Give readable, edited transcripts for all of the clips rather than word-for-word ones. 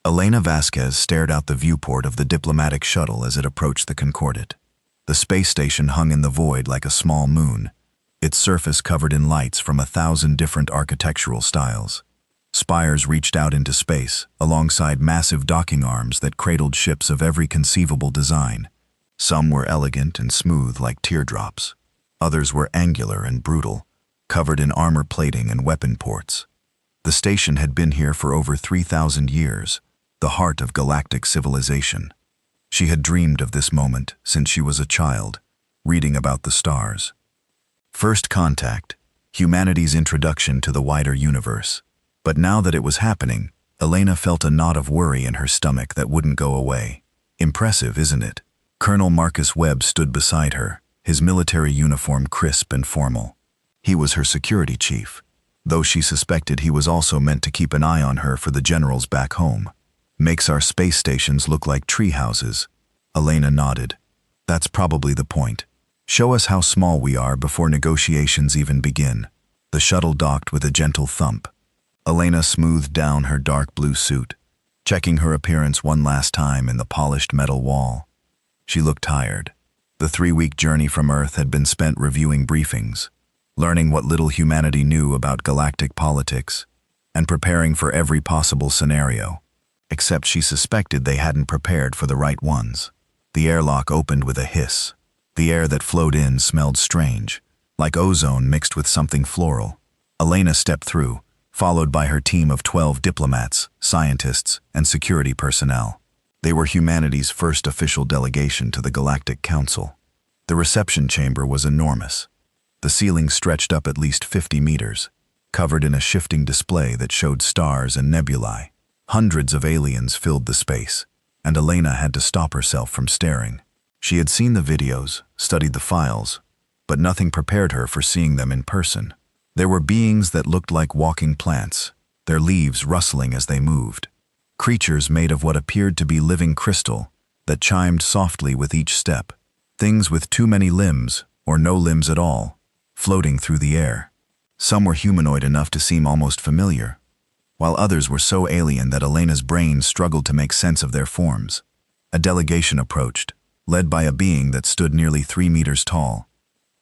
Elena Vasquez stared out the viewport of the diplomatic shuttle as it approached the Concordat. The space station hung in the void like a small moon, its surface covered in lights from 1,000 different architectural styles. Spires reached out into space, alongside massive docking arms that cradled ships of every conceivable design. Some were elegant and smooth like teardrops. Others were angular and brutal, covered in armor plating and weapon ports. The station had been here for over 3,000 years, the heart of galactic civilization. She had dreamed of this moment since she was a child, reading about the stars. First contact, humanity's introduction to the wider universe. But now that it was happening, Elena felt a knot of worry in her stomach that wouldn't go away. Impressive, isn't it? Colonel Marcus Webb stood beside her, his military uniform crisp and formal. He was her security chief, though she suspected he was also meant to keep an eye on her for the generals back home. Makes our space stations look like tree houses. Elena nodded. That's probably the point. Show us how small we are before negotiations even begin. The shuttle docked with a gentle thump. Elena smoothed down her dark blue suit, checking her appearance one last time in the polished metal wall. She looked tired. The 3-week journey from Earth had been spent reviewing briefings, learning what little humanity knew about galactic politics, and preparing for every possible scenario. Except she suspected they hadn't prepared for the right ones. The airlock opened with a hiss. The air that flowed in smelled strange, like ozone mixed with something floral. Elena stepped through, followed by her team of 12 diplomats, scientists, and security personnel. They were humanity's first official delegation to the Galactic Council. The reception chamber was enormous. The ceiling stretched up at least 50 meters, covered in a shifting display that showed stars and nebulae. Hundreds of aliens filled the space, and Elena had to stop herself from staring. She had seen the videos, studied the files, but nothing prepared her for seeing them in person. There were beings that looked like walking plants, their leaves rustling as they moved. Creatures made of what appeared to be living crystal that chimed softly with each step. Things with too many limbs, or no limbs at all, floating through the air. Some were humanoid enough to seem almost familiar, while others were so alien that Elena's brain struggled to make sense of their forms. A delegation approached, led by a being that stood nearly 3 meters tall.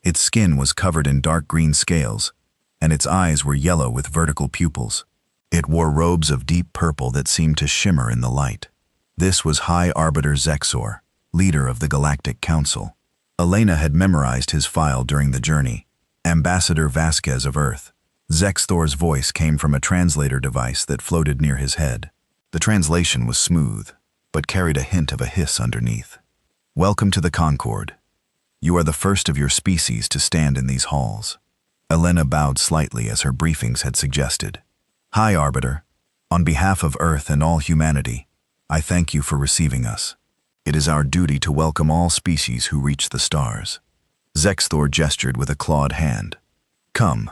Its skin was covered in dark green scales, and its eyes were yellow with vertical pupils. It wore robes of deep purple that seemed to shimmer in the light. This was High Arbiter Zexor, leader of the Galactic Council. Elena had memorized his file during the journey. Ambassador Vasquez of Earth. Zexor's voice came from a translator device that floated near his head. The translation was smooth, but carried a hint of a hiss underneath. Welcome to the Concord. You are the first of your species to stand in these halls. Elena bowed slightly as her briefings had suggested. High Arbiter, on behalf of Earth and all humanity, I thank you for receiving us. It is our duty to welcome all species who reach the stars. Zexor gestured with a clawed hand. Come.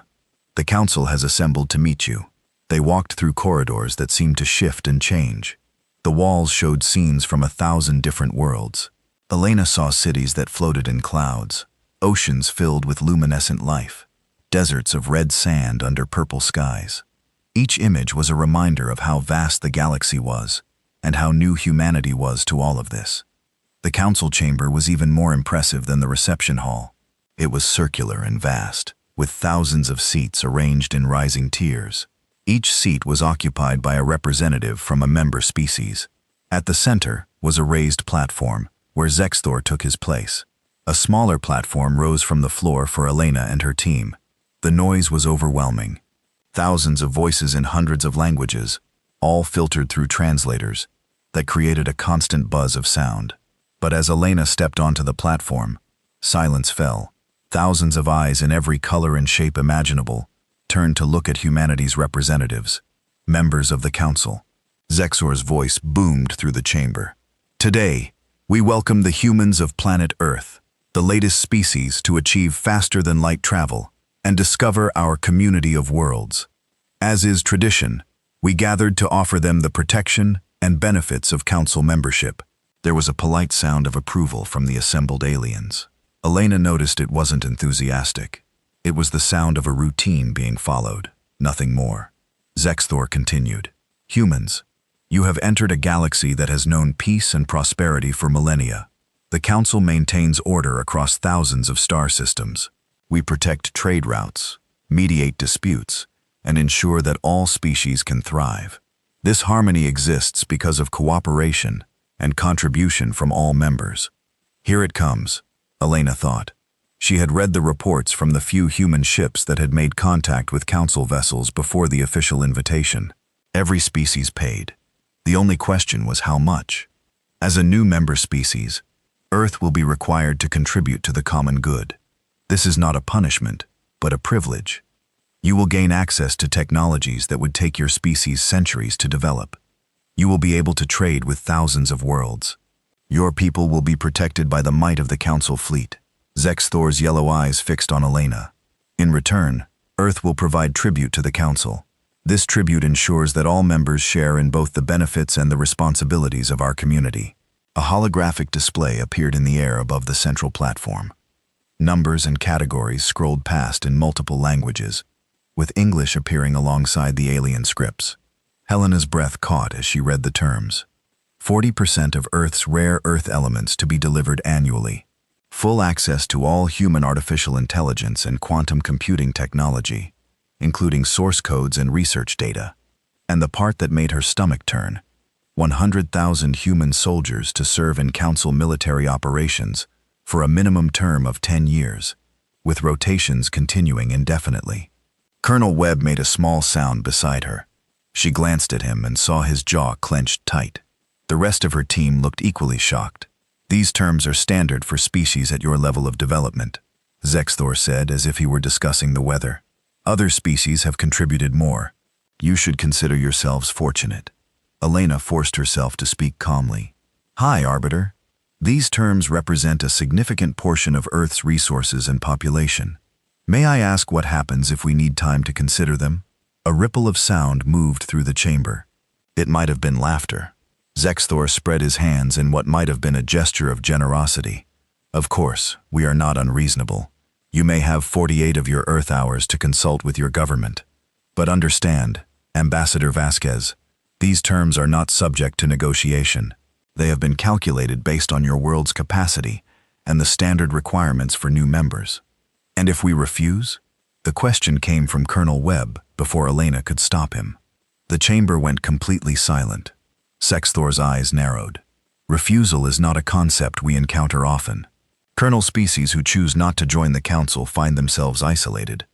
The council has assembled to meet you. They walked through corridors that seemed to shift and change. The walls showed scenes from 1,000 different worlds. Elena saw cities that floated in clouds, oceans filled with luminescent life, deserts of red sand under purple skies. Each image was a reminder of how vast the galaxy was, and how new humanity was to all of this. The council chamber was even more impressive than the reception hall. It was circular and vast, with thousands of seats arranged in rising tiers. Each seat was occupied by a representative from a member species. At the center was a raised platform, where Zexor took his place. A smaller platform rose from the floor for Elena and her team. The noise was overwhelming. Thousands of voices in hundreds of languages, all filtered through translators, that created a constant buzz of sound. But as Elena stepped onto the platform, silence fell. Thousands of eyes in every color and shape imaginable turned to look at humanity's representatives, members of the council. Zexor's voice boomed through the chamber. Today, we welcome the humans of planet Earth, the latest species to achieve faster-than-light travel and discover our community of worlds. As is tradition, we gathered to offer them the protection and benefits of council membership. There was a polite sound of approval from the assembled aliens. Elena noticed it wasn't enthusiastic. It was the sound of a routine being followed, nothing more. Zexor continued. Humans, You have entered a galaxy that has known peace and prosperity for millennia. The Council maintains order across thousands of star systems. We protect trade routes, mediate disputes, and ensure that all species can thrive. This harmony exists because of cooperation and contribution from all members. Here it comes, Elena thought. She had read the reports from the few human ships that had made contact with Council vessels before the official invitation. Every species paid. The only question was how much. As a new member species, Earth will be required to contribute to the common good. This is not a punishment, but a privilege. You will gain access to technologies that would take your species centuries to develop. You will be able to trade with thousands of worlds. Your people will be protected by the might of the Council fleet. Zexthor's yellow eyes fixed on Elena. In return, Earth will provide tribute to the Council. This tribute ensures that all members share in both the benefits and the responsibilities of our community. A holographic display appeared in the air above the central platform. Numbers and categories scrolled past in multiple languages, with English appearing alongside the alien scripts. Helena's breath caught as she read the terms. 40% of Earth's rare Earth elements to be delivered annually. Full access to all human artificial intelligence and quantum computing technology, including source codes and research data. And the part that made her stomach turn, 100,000 human soldiers to serve in Council military operations for a minimum term of 10 years, with rotations continuing indefinitely. Colonel Webb made a small sound beside her. She glanced at him and saw his jaw clenched tight. The rest of her team looked equally shocked. These terms are standard for species at your level of development, Zexthor said as if he were discussing the weather. Other species have contributed more. You should consider yourselves fortunate. Elena forced herself to speak calmly. Hi, Arbiter. These terms represent a significant portion of Earth's resources and population. May I ask what happens if we need time to consider them? A ripple of sound moved through the chamber. It might have been laughter. Zexthor spread his hands in what might have been a gesture of generosity. Of course, we are not unreasonable. You may have 48 of your Earth hours to consult with your government. But understand, Ambassador Vasquez, these terms are not subject to negotiation. They have been calculated based on your world's capacity and the standard requirements for new members. And if we refuse? The question came from Colonel Webb before Elena could stop him. The chamber went completely silent. Zexthor's eyes narrowed. Refusal is not a concept we encounter often. Colonel species who choose not to join the Council find themselves isolated.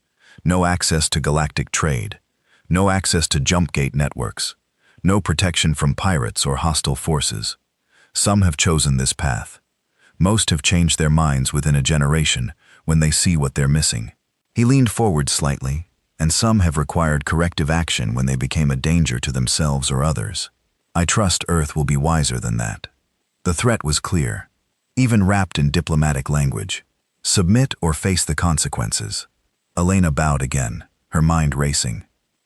No access to galactic trade. No access to jump gate networks. No protection from pirates or hostile forces. Some have chosen this path. Most have changed their minds within a generation when they see what they're missing. He leaned forward slightly, and some have required corrective action when they became a danger to themselves or others. I trust Earth will be wiser than that. The threat was clear, even wrapped in diplomatic language. Submit or face the consequences. Elena bowed again, her mind racing.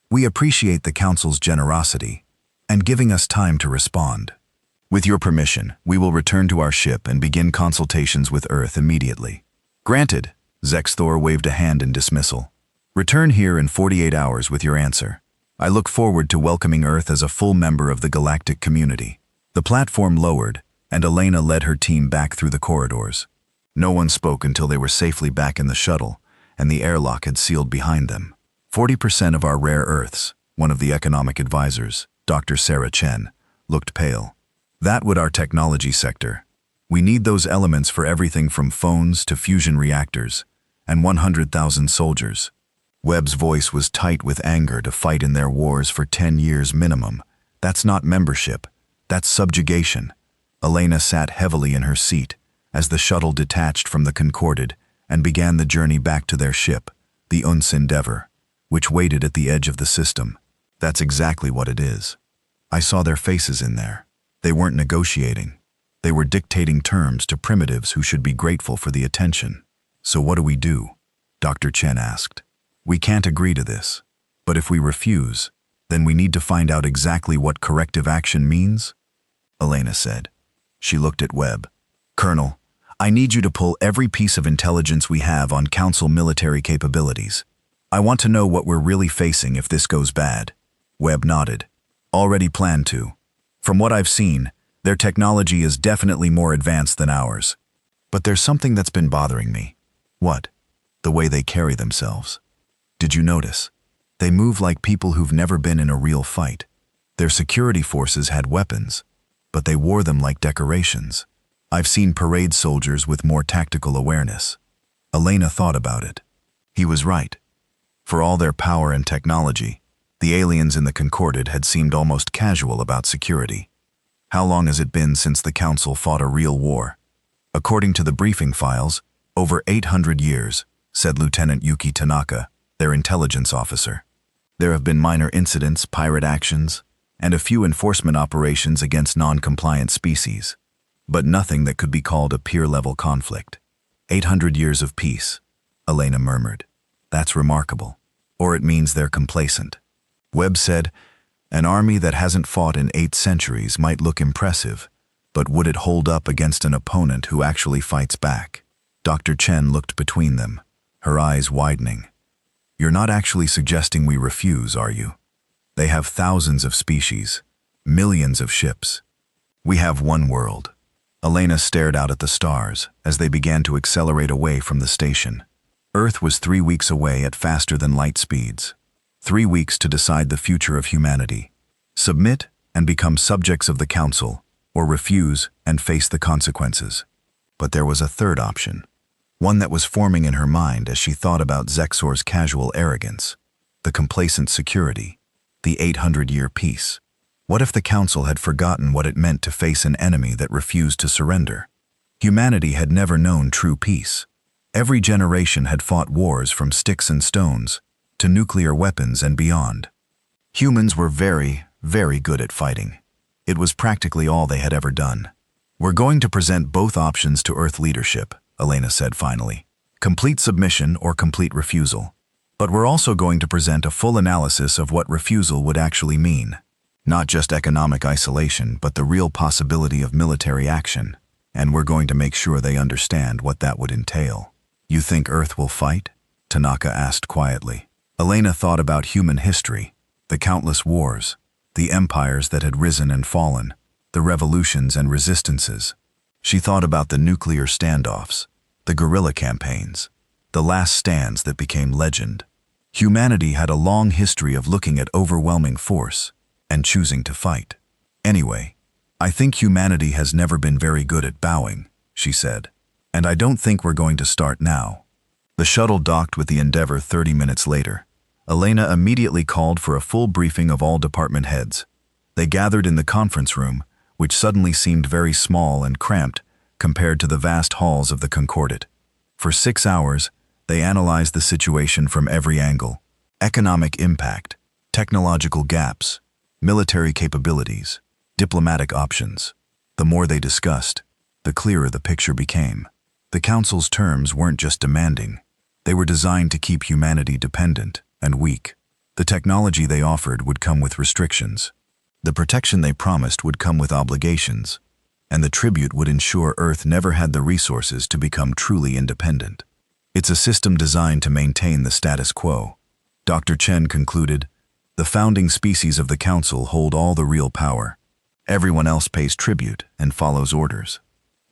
We appreciate the Council's generosity and giving us time to respond. With your permission, we will return to our ship and begin consultations with Earth immediately. Granted, Zexthor waved a hand in dismissal. Return here in 48 hours with your answer. I look forward to welcoming Earth as a full member of the galactic community. The platform lowered, and Elena led her team back through the corridors. No one spoke until they were safely back in the shuttle, and the airlock had sealed behind them. 40% of our rare Earths, one of the economic advisors, Dr. Sarah Chen, looked pale. That would our technology sector. We need those elements for everything from phones to fusion reactors, and 100,000 soldiers. Webb's voice was tight with anger to fight in their wars for 10 years minimum. That's not membership. That's subjugation. Elena sat heavily in her seat as the shuttle detached from the Concorded and began the journey back to their ship, the Uns Endeavor, which waited at the edge of the system. That's exactly what it is. I saw their faces in there. They weren't negotiating. They were dictating terms to primitives who should be grateful for the attention. So what do we do? Dr. Chen asked. We can't agree to this. But if we refuse, then we need to find out exactly what corrective action means, Elena said. She looked at Webb. Colonel, I need you to pull every piece of intelligence we have on Council military capabilities. I want to know what we're really facing if this goes bad. Webb nodded. Already planned to. From what I've seen, their technology is definitely more advanced than ours. But there's something that's been bothering me. What? The way they carry themselves. Did you notice? They move like people who've never been in a real fight. Their security forces had weapons, but they wore them like decorations. I've seen parade soldiers with more tactical awareness. Elena thought about it. He was right. For all their power and technology, the aliens in the Concorded had seemed almost casual about security. How long has it been since the Council fought a real war? According to the briefing files, over 800 years, said Lieutenant Yuki Tanaka, their intelligence officer. There have been minor incidents, pirate actions, and a few enforcement operations against non-compliant species, but nothing that could be called a peer-level conflict. 800 years of peace, Elena murmured. That's remarkable. Or it means they're complacent. Webb said, an army that hasn't fought in 8 centuries might look impressive, but would it hold up against an opponent who actually fights back? Dr. Chen looked between them, her eyes widening. You're not actually suggesting we refuse, are you? They have thousands of species, millions of ships. We have one world. Elena stared out at the stars as they began to accelerate away from the station. Earth was 3 weeks away at faster-than-light speeds. 3 weeks to decide the future of humanity. Submit and become subjects of the Council, or refuse and face the consequences. But there was a third option, one that was forming in her mind as she thought about Zexor's casual arrogance, the complacent security, the 800-year peace. What if the Council had forgotten what it meant to face an enemy that refused to surrender? Humanity had never known true peace. Every generation had fought wars from sticks and stones to nuclear weapons and beyond. Humans were very, very good at fighting. It was practically all they had ever done. We're going to present both options to Earth leadership, Elena said finally. Complete submission or complete refusal. But we're also going to present a full analysis of what refusal would actually mean. Not just economic isolation, but the real possibility of military action. And we're going to make sure they understand what that would entail. You think Earth will fight? Tanaka asked quietly. Elena thought about human history, the countless wars, the empires that had risen and fallen, the revolutions and resistances. She thought about the nuclear standoffs, the guerrilla campaigns, the last stands that became legend. Humanity had a long history of looking at overwhelming force and choosing to fight. Anyway, I think humanity has never been very good at bowing, she said, and I don't think we're going to start now. The shuttle docked with the Endeavour 30 minutes later. Elena immediately called for a full briefing of all department heads. They gathered in the conference room, which suddenly seemed very small and cramped compared to the vast halls of the Concordate. For 6 hours, they analyzed the situation from every angle: economic impact, technological gaps, military capabilities, diplomatic options. The more they discussed, the clearer the picture became. The Council's terms weren't just demanding. They were designed to keep humanity dependent and weak. The technology they offered would come with restrictions. The protection they promised would come with obligations, and the tribute would ensure Earth never had the resources to become truly independent. It's a system designed to maintain the status quo. Dr. Chen concluded, the founding species of the Council hold all the real power. Everyone else pays tribute and follows orders.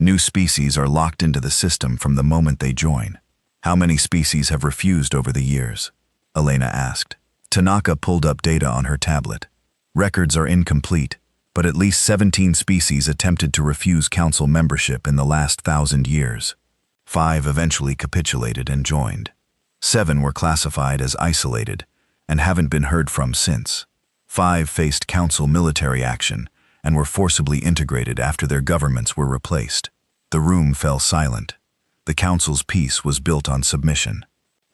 New species are locked into the system from the moment they join. How many species have refused over the years? Elena asked. Tanaka pulled up data on her tablet. Records are incomplete, but at least 17 species attempted to refuse Council membership in the last 1,000 years. 5 eventually capitulated and joined. 7 were classified as isolated and haven't been heard from since. 5 faced Council military action and were forcibly integrated after their governments were replaced. The room fell silent. The Council's peace was built on submission.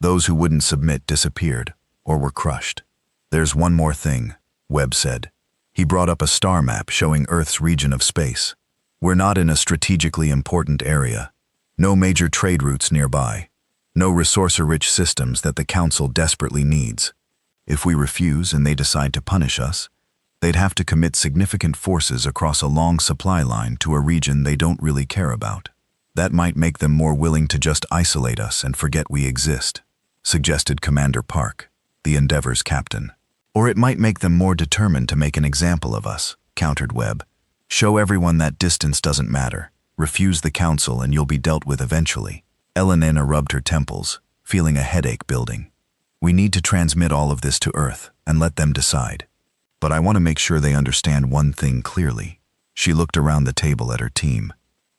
Those who wouldn't submit disappeared or were crushed. There's one more thing, Webb said. He brought up a star map showing Earth's region of space. We're not in a strategically important area. No major trade routes nearby. No resource-rich systems that the Council desperately needs. If we refuse and they decide to punish us, they'd have to commit significant forces across a long supply line to a region they don't really care about. That might make them more willing to just isolate us and forget we exist, suggested Commander Park, the Endeavour's captain. Or it might make them more determined to make an example of us, countered Webb. Show everyone that distance doesn't matter. Refuse the council and you'll be dealt with eventually. Elena rubbed her temples, feeling a headache building. We need to transmit all of this to Earth and let them decide. But I want to make sure they understand one thing clearly. She looked around the table at her team.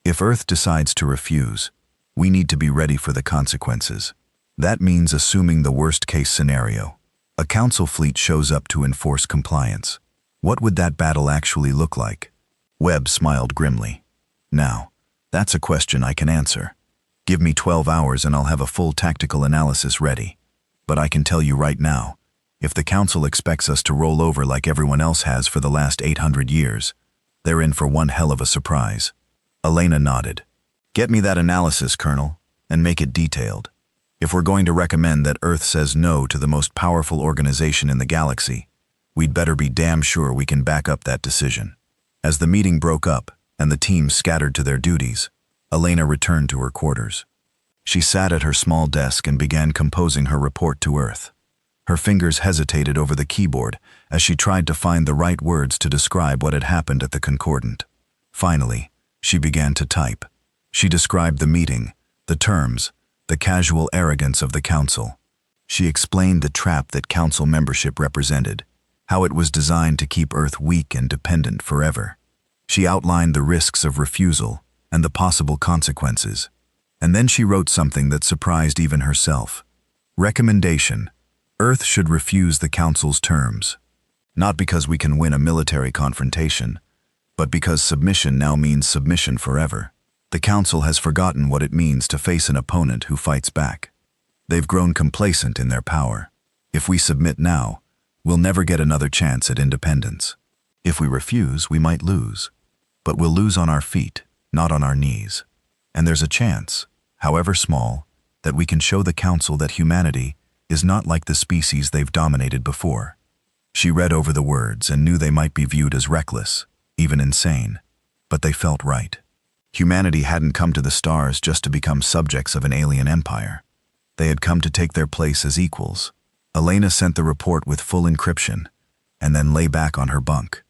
If Earth decides to refuse, we need to be ready for the consequences. That means assuming the worst-case scenario. A council fleet shows up to enforce compliance. What would that battle actually look like? Webb smiled grimly. Now, that's a question I can answer. Give me 12 hours and I'll have a full tactical analysis ready. But I can tell you right now, if the council expects us to roll over like everyone else has for the last 800 years, they're in for one hell of a surprise. Elena nodded. Get me that analysis, Colonel, and make it detailed. If we're going to recommend that Earth says no to the most powerful organization in the galaxy, we'd better be damn sure we can back up that decision. As the meeting broke up and the team scattered to their duties, Elena returned to her quarters. She sat at her small desk and began composing her report to Earth. Her fingers hesitated over the keyboard as she tried to find the right words to describe what had happened at the Concordant. Finally, she began to type. She described the meeting, the terms, the casual arrogance of the council. She explained the trap that council membership represented, how it was designed to keep Earth weak and dependent forever. She outlined the risks of refusal and the possible consequences. And then she wrote something that surprised even herself. Recommendation: Earth should refuse the council's terms. Not because we can win a military confrontation, but because submission now means submission forever. The council has forgotten what it means to face an opponent who fights back. They've grown complacent in their power. If we submit now, we'll never get another chance at independence. If we refuse, we might lose. But we'll lose on our feet, not on our knees. And there's a chance, however small, that we can show the council that humanity is not like the species they've dominated before. She read over the words and knew they might be viewed as reckless, even insane. But they felt right. Humanity hadn't come to the stars just to become subjects of an alien empire. They had come to take their place as equals. Elena sent the report with full encryption, and then lay back on her bunk.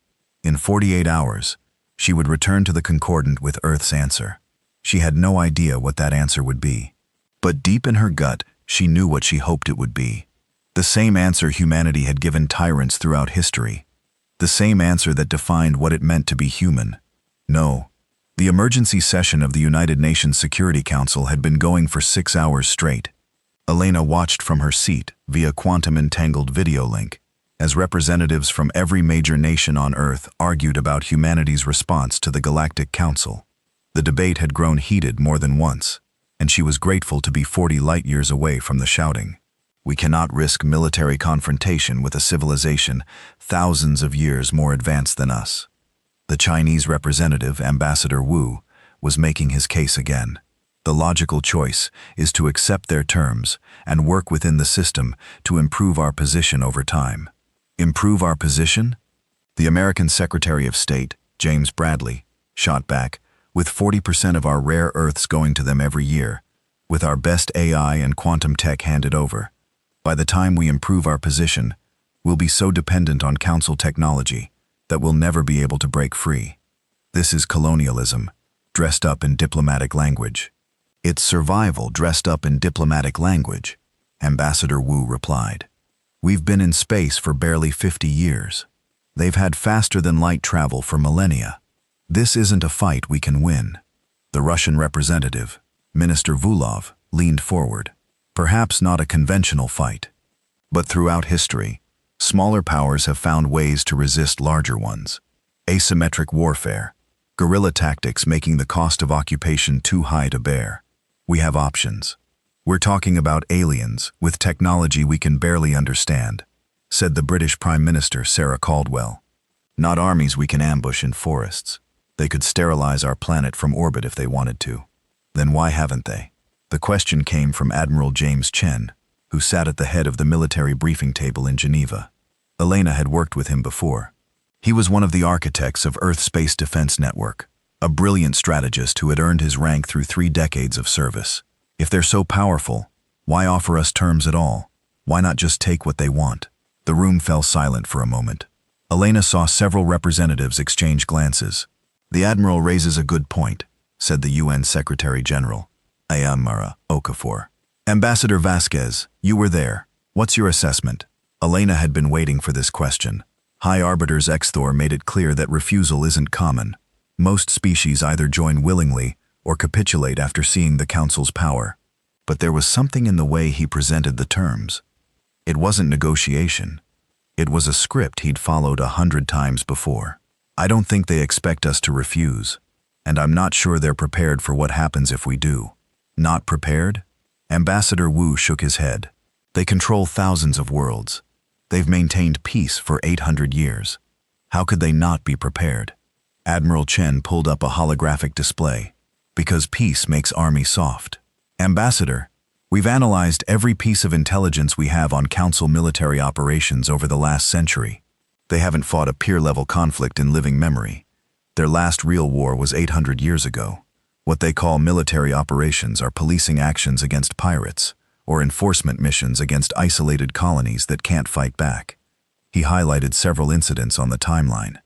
In 48 hours, she would return to the Concordant with Earth's answer. She had no idea what that answer would be. But deep in her gut, she knew what she hoped it would be. The same answer humanity had given tyrants throughout history. The same answer that defined what it meant to be human. No. The emergency session of the United Nations Security Council had been going for 6 hours straight. Elena watched from her seat via quantum-entangled video link as representatives from every major nation on Earth argued about humanity's response to the Galactic Council. The debate had grown heated more than once, and she was grateful to be 40 light-years away from the shouting. We cannot risk military confrontation with a civilization thousands of years more advanced than us. The Chinese representative, Ambassador Wu, was making his case again. The logical choice is to accept their terms and work within the system to improve our position over time. Improve our position? The American Secretary of State, James Bradley, shot back, with 40% of our rare earths going to them every year, with our best AI and quantum tech handed over. By the time we improve our position, we'll be so dependent on council technology that we'll never be able to break free. This is colonialism, dressed up in diplomatic language. It's survival dressed up in diplomatic language, Ambassador Wu replied. We've been in space for barely 50 years. They've had faster-than-light travel for millennia. This isn't a fight we can win. The Russian representative, Minister Vulov, leaned forward. Perhaps not a conventional fight. But throughout history, smaller powers have found ways to resist larger ones. Asymmetric warfare, guerrilla tactics making the cost of occupation too high to bear. We have options. We're talking about aliens with technology we can barely understand, said the British Prime Minister Sarah Caldwell. Not armies we can ambush in forests. They could sterilize our planet from orbit if they wanted to. Then why haven't they? The question came from Admiral James Chen, who sat at the head of the military briefing table in Geneva. Elena had worked with him before. He was one of the architects of Earth's Space Defense Network, a brilliant strategist who had earned his rank through 3 decades of service. If they're so powerful, why offer us terms at all? Why not just take what they want? The room fell silent for a moment. Elena saw several representatives exchange glances. The Admiral raises a good point, said the UN Secretary General, Ayamara Okafor. Ambassador Vasquez, you were there. What's your assessment? Elena had been waiting for this question. High Arbiter's Xthor made it clear that refusal isn't common. Most species either join willingly or capitulate after seeing the Council's power. But there was something in the way he presented the terms. It wasn't negotiation. It was a script he'd followed 100 times before. I don't think they expect us to refuse, and I'm not sure they're prepared for what happens if we do. Not prepared? Ambassador Wu shook his head. They control thousands of worlds. They've maintained peace for 800 years. How could they not be prepared? Admiral Chen pulled up a holographic display. Because peace makes army soft. Ambassador, we've analyzed every piece of intelligence we have on Council military operations over the last century. They haven't fought a peer-level conflict in living memory. Their last real war was 800 years ago. What they call military operations are policing actions against pirates, or enforcement missions against isolated colonies that can't fight back. He highlighted several incidents on the timeline.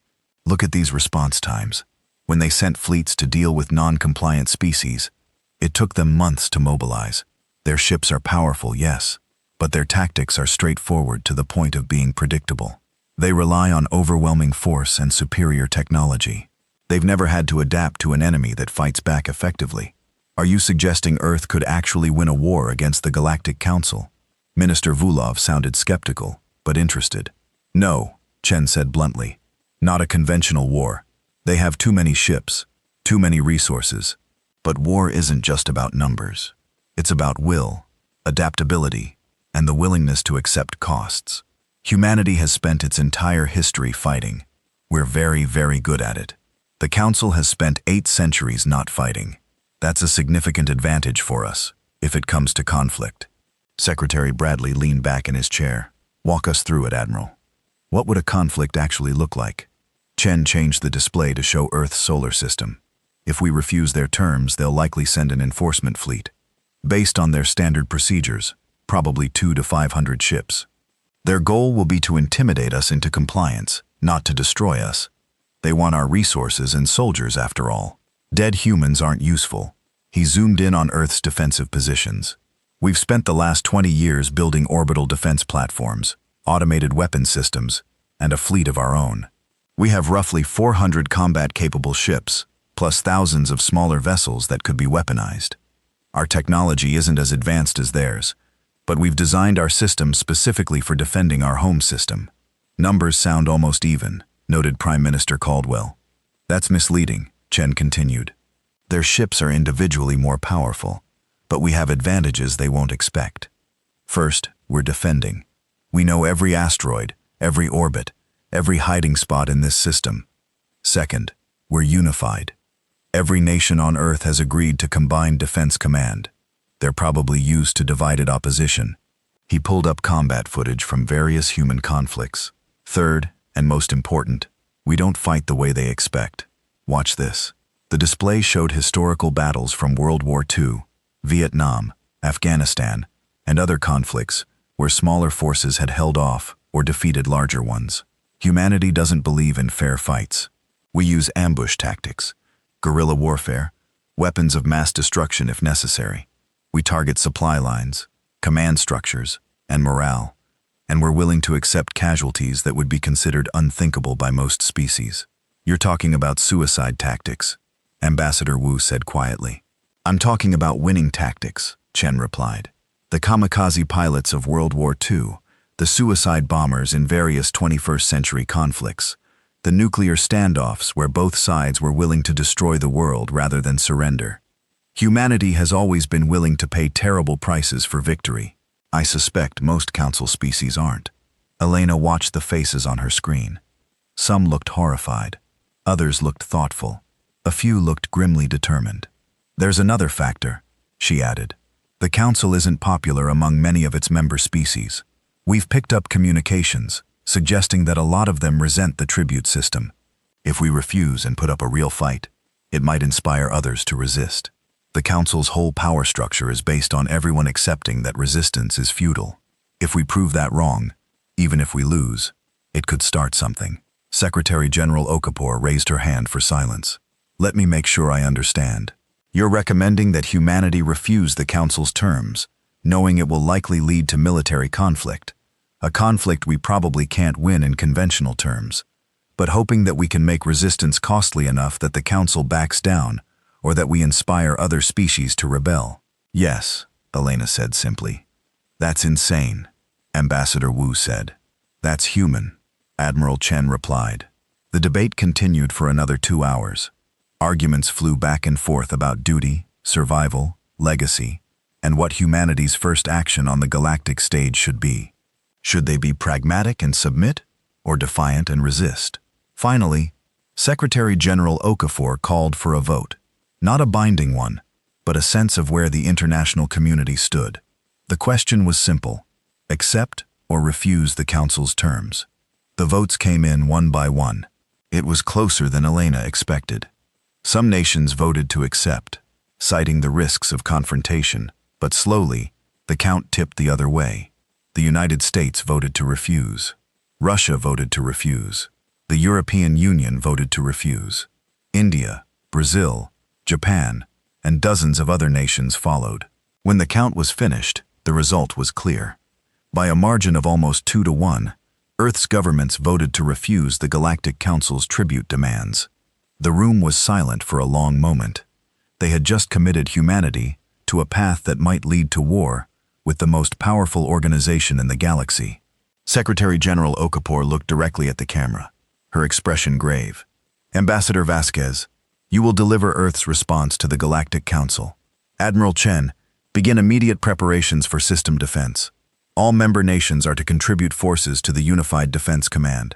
Look at these response times. When they sent fleets to deal with non-compliant species, it took them months to mobilize. Their ships are powerful, yes, but their tactics are straightforward to the point of being predictable. They rely on overwhelming force and superior technology. They've never had to adapt to an enemy that fights back effectively. Are you suggesting Earth could actually win a war against the Galactic Council? Minister Vulov sounded skeptical, but interested. No, Chen said bluntly. Not a conventional war. They have too many ships, too many resources. But war isn't just about numbers. It's about will, adaptability, and the willingness to accept costs. Humanity has spent its entire history fighting. We're very, very good at it. The Council has spent 8 centuries not fighting. That's a significant advantage for us, if it comes to conflict. Secretary Bradley leaned back in his chair. Walk us through it, Admiral. What would a conflict actually look like? Chen changed the display to show Earth's solar system. If we refuse their terms, they'll likely send an enforcement fleet. Based on their standard procedures, probably 200 to 500 ships. Their goal will be to intimidate us into compliance, not to destroy us. They want our resources and soldiers, after all. Dead humans aren't useful. He zoomed in on Earth's defensive positions. We've spent the last 20 years building orbital defense platforms, automated weapon systems, and a fleet of our own. We have roughly 400 combat-capable ships, plus thousands of smaller vessels that could be weaponized. Our technology isn't as advanced as theirs, but we've designed our system specifically for defending our home system. Numbers sound almost even, noted Prime Minister Caldwell. That's misleading, Chen continued. Their ships are individually more powerful, but we have advantages they won't expect. First, we're defending. We know every asteroid, every orbit, every hiding spot in this system. Second, we're unified. Every nation on Earth has agreed to combined defense command. They're probably used to divided opposition. He pulled up combat footage from various human conflicts. Third, and most important, we don't fight the way they expect. Watch this. The display showed historical battles from World War II, Vietnam, Afghanistan, and other conflicts where smaller forces had held off or defeated larger ones. Humanity doesn't believe in fair fights. We use ambush tactics, guerrilla warfare, weapons of mass destruction if necessary. We target supply lines, command structures, and morale, and we're willing to accept casualties that would be considered unthinkable by most species. You're talking about suicide tactics, Ambassador Wu said quietly. I'm talking about winning tactics, Chen replied. The kamikaze pilots of World War II, the suicide bombers in various 21st century conflicts, the nuclear standoffs where both sides were willing to destroy the world rather than surrender. Humanity has always been willing to pay terrible prices for victory. I suspect most Council species aren't. Elena watched the faces on her screen. Some looked horrified. Others looked thoughtful. A few looked grimly determined. There's another factor, she added. The Council isn't popular among many of its member species. We've picked up communications, suggesting that a lot of them resent the tribute system. If we refuse and put up a real fight, it might inspire others to resist. The Council's whole power structure is based on everyone accepting that resistance is futile. If we prove that wrong, even if we lose, it could start something. Secretary General Okafor raised her hand for silence. Let me make sure I understand. You're recommending that humanity refuse the Council's terms, knowing it will likely lead to military conflict, a conflict we probably can't win in conventional terms, but hoping that we can make resistance costly enough that the Council backs down, or that we inspire other species to rebel. Yes, Elena said simply. That's insane, Ambassador Wu said. That's human, Admiral Chen replied. The debate continued for another 2 hours. Arguments flew back and forth about duty, survival, legacy, and what humanity's first action on the galactic stage should be. Should they be pragmatic and submit, or defiant and resist? Finally, Secretary General Okafor called for a vote. Not a binding one, but a sense of where the international community stood. The question was simple: accept or refuse the Council's terms. The votes came in one by one. It was closer than Elena expected. Some nations voted to accept, citing the risks of confrontation, but slowly, the count tipped the other way. The United States voted to refuse. Russia voted to refuse. The European Union voted to refuse. India, Brazil, Japan, and dozens of other nations followed. When the count was finished, the result was clear. By a margin of almost 2-1, Earth's governments voted to refuse the Galactic Council's tribute demands. The room was silent for a long moment. They had just committed humanity to a path that might lead to war with the most powerful organization in the galaxy. Secretary General Okafor looked directly at the camera, her expression grave. Ambassador Vasquez, you will deliver Earth's response to the Galactic Council. Admiral Chen, begin immediate preparations for system defense. All member nations are to contribute forces to the Unified Defense Command.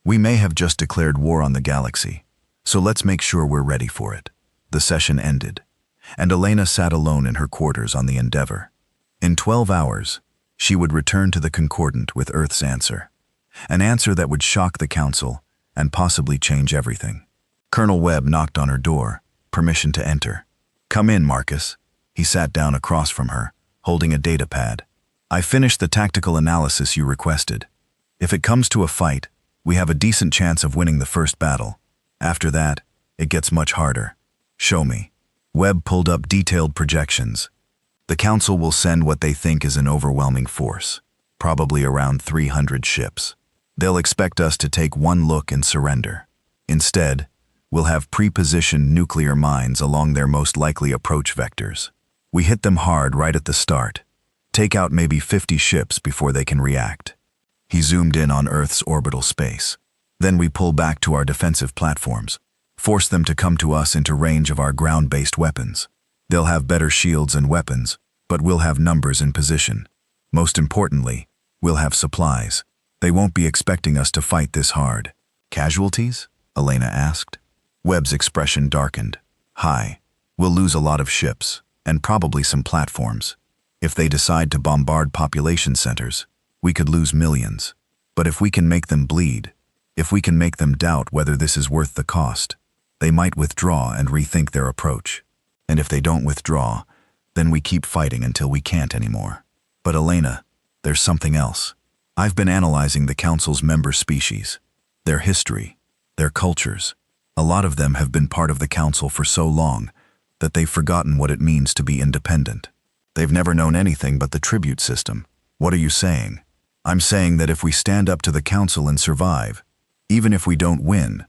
We may have just declared war on the galaxy, so let's make sure we're ready for it. The session ended, and Elena sat alone in her quarters on the Endeavor. In 12 hours, she would return to the Concordant with Earth's answer. An answer that would shock the Council and possibly change everything. Colonel Webb knocked on her door, permission to enter. Come in, Marcus. He sat down across from her, holding a data pad. I finished the tactical analysis you requested. If it comes to a fight, we have a decent chance of winning the first battle. After that, it gets much harder. Show me. Webb pulled up detailed projections. The Council will send what they think is an overwhelming force, probably around 300 ships. They'll expect us to take one look and surrender. Instead, we'll have pre-positioned nuclear mines along their most likely approach vectors. We hit them hard right at the start. Take out maybe 50 ships before they can react. He zoomed in on Earth's orbital space. Then we pull back to our defensive platforms, force them to come to us into range of our ground-based weapons. They'll have better shields and weapons, but we'll have numbers in position. Most importantly, we'll have supplies. They won't be expecting us to fight this hard. Casualties? Elena asked. Webb's expression darkened. High. We'll lose a lot of ships, and probably some platforms. If they decide to bombard population centers, we could lose millions. But if we can make them bleed, if we can make them doubt whether this is worth the cost, they might withdraw and rethink their approach. And if they don't withdraw, then we keep fighting until we can't anymore. But Elena, there's something else. I've been analyzing the Council's member species, their history, their cultures. A lot of them have been part of the Council for so long that they've forgotten what it means to be independent. They've never known anything but the tribute system. What are you saying? I'm saying that if we stand up to the Council and survive, even if we don't win,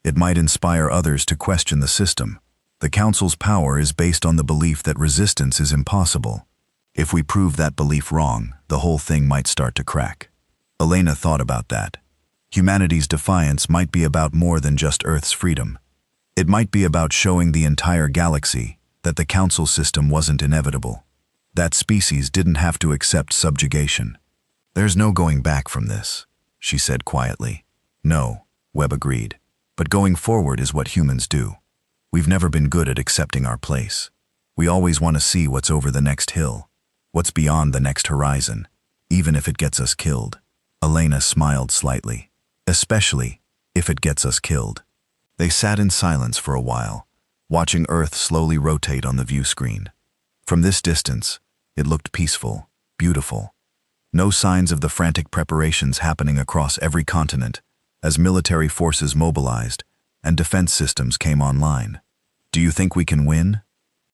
it might inspire others to question the system. The Council's power is based on the belief that resistance is impossible. If we prove that belief wrong, the whole thing might start to crack. Elena thought about that. Humanity's defiance might be about more than just Earth's freedom. It might be about showing the entire galaxy that the Council system wasn't inevitable. That species didn't have to accept subjugation. There's no going back from this, she said quietly. No, Webb agreed. But going forward is what humans do. We've never been good at accepting our place. We always want to see what's over the next hill, what's beyond the next horizon, even if it gets us killed. Elena smiled slightly. Especially if it gets us killed. They sat in silence for a while, watching Earth slowly rotate on the view screen. From this distance, it looked peaceful, beautiful. No signs of the frantic preparations happening across every continent as military forces mobilized and defense systems came online. Do you think we can win?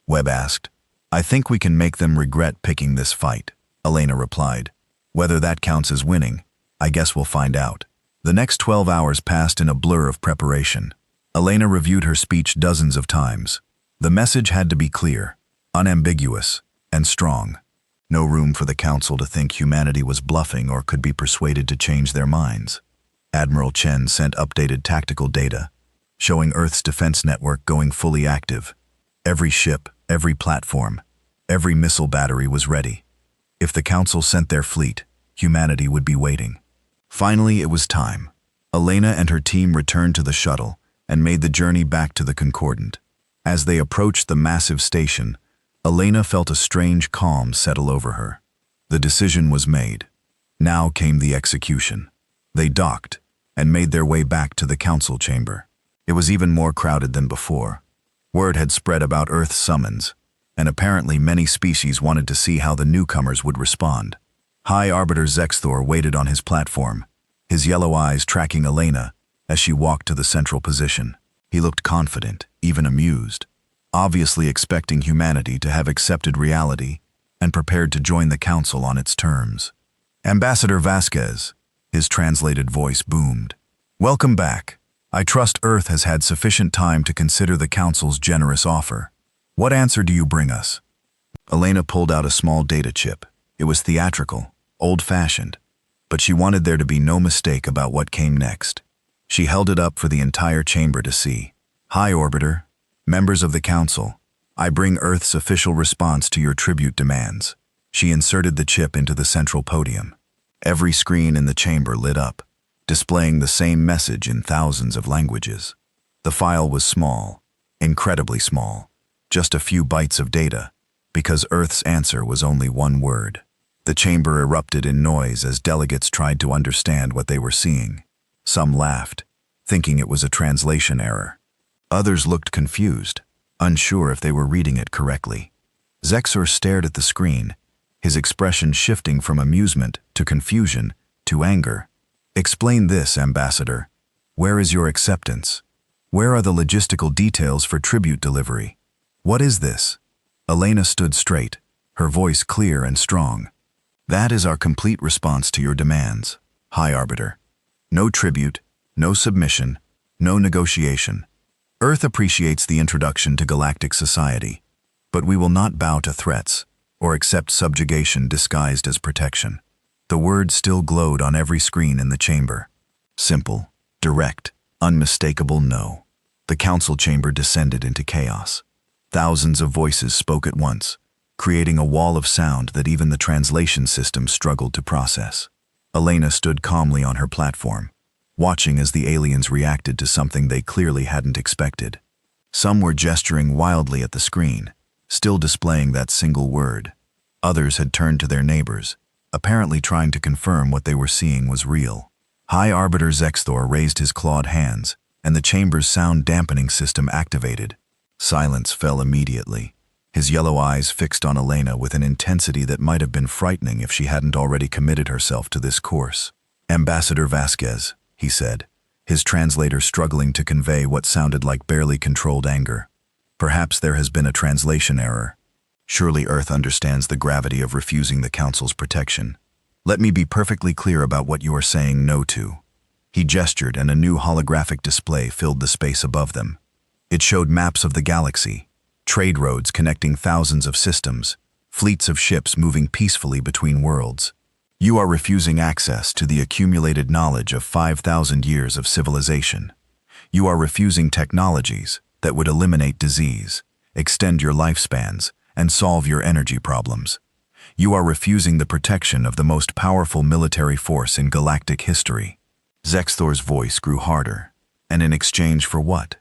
Webb asked. I think we can make them regret picking this fight, Elena replied. Whether that counts as winning, I guess we'll find out. The next 12 hours passed in a blur of preparation. Elena reviewed her speech dozens of times. The message had to be clear, unambiguous, and strong. No room for the Council to think humanity was bluffing or could be persuaded to change their minds. Admiral Chen sent updated tactical data, showing Earth's defense network going fully active. Every ship, every platform, every missile battery was ready. If the Council sent their fleet, humanity would be waiting. Finally, it was time. Elena and her team returned to the shuttle and made the journey back to the Concordant. As they approached the massive station, Elena felt a strange calm settle over her. The decision was made. Now came the execution. They docked and made their way back to the council chamber. It was even more crowded than before. Word had spread about Earth's summons, and apparently many species wanted to see how the newcomers would respond. High Arbiter Zexthor waited on his platform, his yellow eyes tracking Elena as she walked to the central position. He looked confident, even amused, obviously expecting humanity to have accepted reality and prepared to join the council on its terms. Ambassador Vasquez, his translated voice boomed. Welcome back. I trust Earth has had sufficient time to consider the council's generous offer. What answer do you bring us? Elena pulled out a small data chip. It was theatrical, old-fashioned, but she wanted there to be no mistake about what came next. She held it up for the entire chamber to see. Hi, Orbiter. Members of the Council, I bring Earth's official response to your tribute demands. She inserted the chip into the central podium. Every screen in the chamber lit up, displaying the same message in thousands of languages. The file was small, incredibly small, just a few bytes of data, because Earth's answer was only one word. The chamber erupted in noise as delegates tried to understand what they were seeing. Some laughed, thinking it was a translation error. Others looked confused, unsure if they were reading it correctly. Zexor stared at the screen, his expression shifting from amusement to confusion to anger. Explain this, Ambassador. Where is your acceptance? Where are the logistical details for tribute delivery? What is this? Elena stood straight, her voice clear and strong. That is our complete response to your demands, High Arbiter. No tribute, no submission, no negotiation. Earth appreciates the introduction to galactic society, but we will not bow to threats or accept subjugation disguised as protection. The words still glowed on every screen in the chamber. Simple, direct, unmistakable no. The council chamber descended into chaos. Thousands of voices spoke at once, creating a wall of sound that even the translation system struggled to process. Elena stood calmly on her platform, watching as the aliens reacted to something they clearly hadn't expected. Some were gesturing wildly at the screen, still displaying that single word. Others had turned to their neighbors, apparently trying to confirm what they were seeing was real. High Arbiter Zexthor raised his clawed hands, and the chamber's sound dampening system activated. Silence fell immediately, his yellow eyes fixed on Elena with an intensity that might have been frightening if she hadn't already committed herself to this course. Ambassador Vasquez, he said, his translator struggling to convey what sounded like barely controlled anger. Perhaps there has been a translation error. Surely Earth understands the gravity of refusing the Council's protection. Let me be perfectly clear about what you are saying no to. He gestured, and a new holographic display filled the space above them. It showed maps of the galaxy, trade roads connecting thousands of systems, fleets of ships moving peacefully between worlds. You are refusing access to the accumulated knowledge of 5,000 years of civilization. You are refusing technologies that would eliminate disease, extend your lifespans, and solve your energy problems. You are refusing the protection of the most powerful military force in galactic history. Zexthor's voice grew harder. And in exchange for what?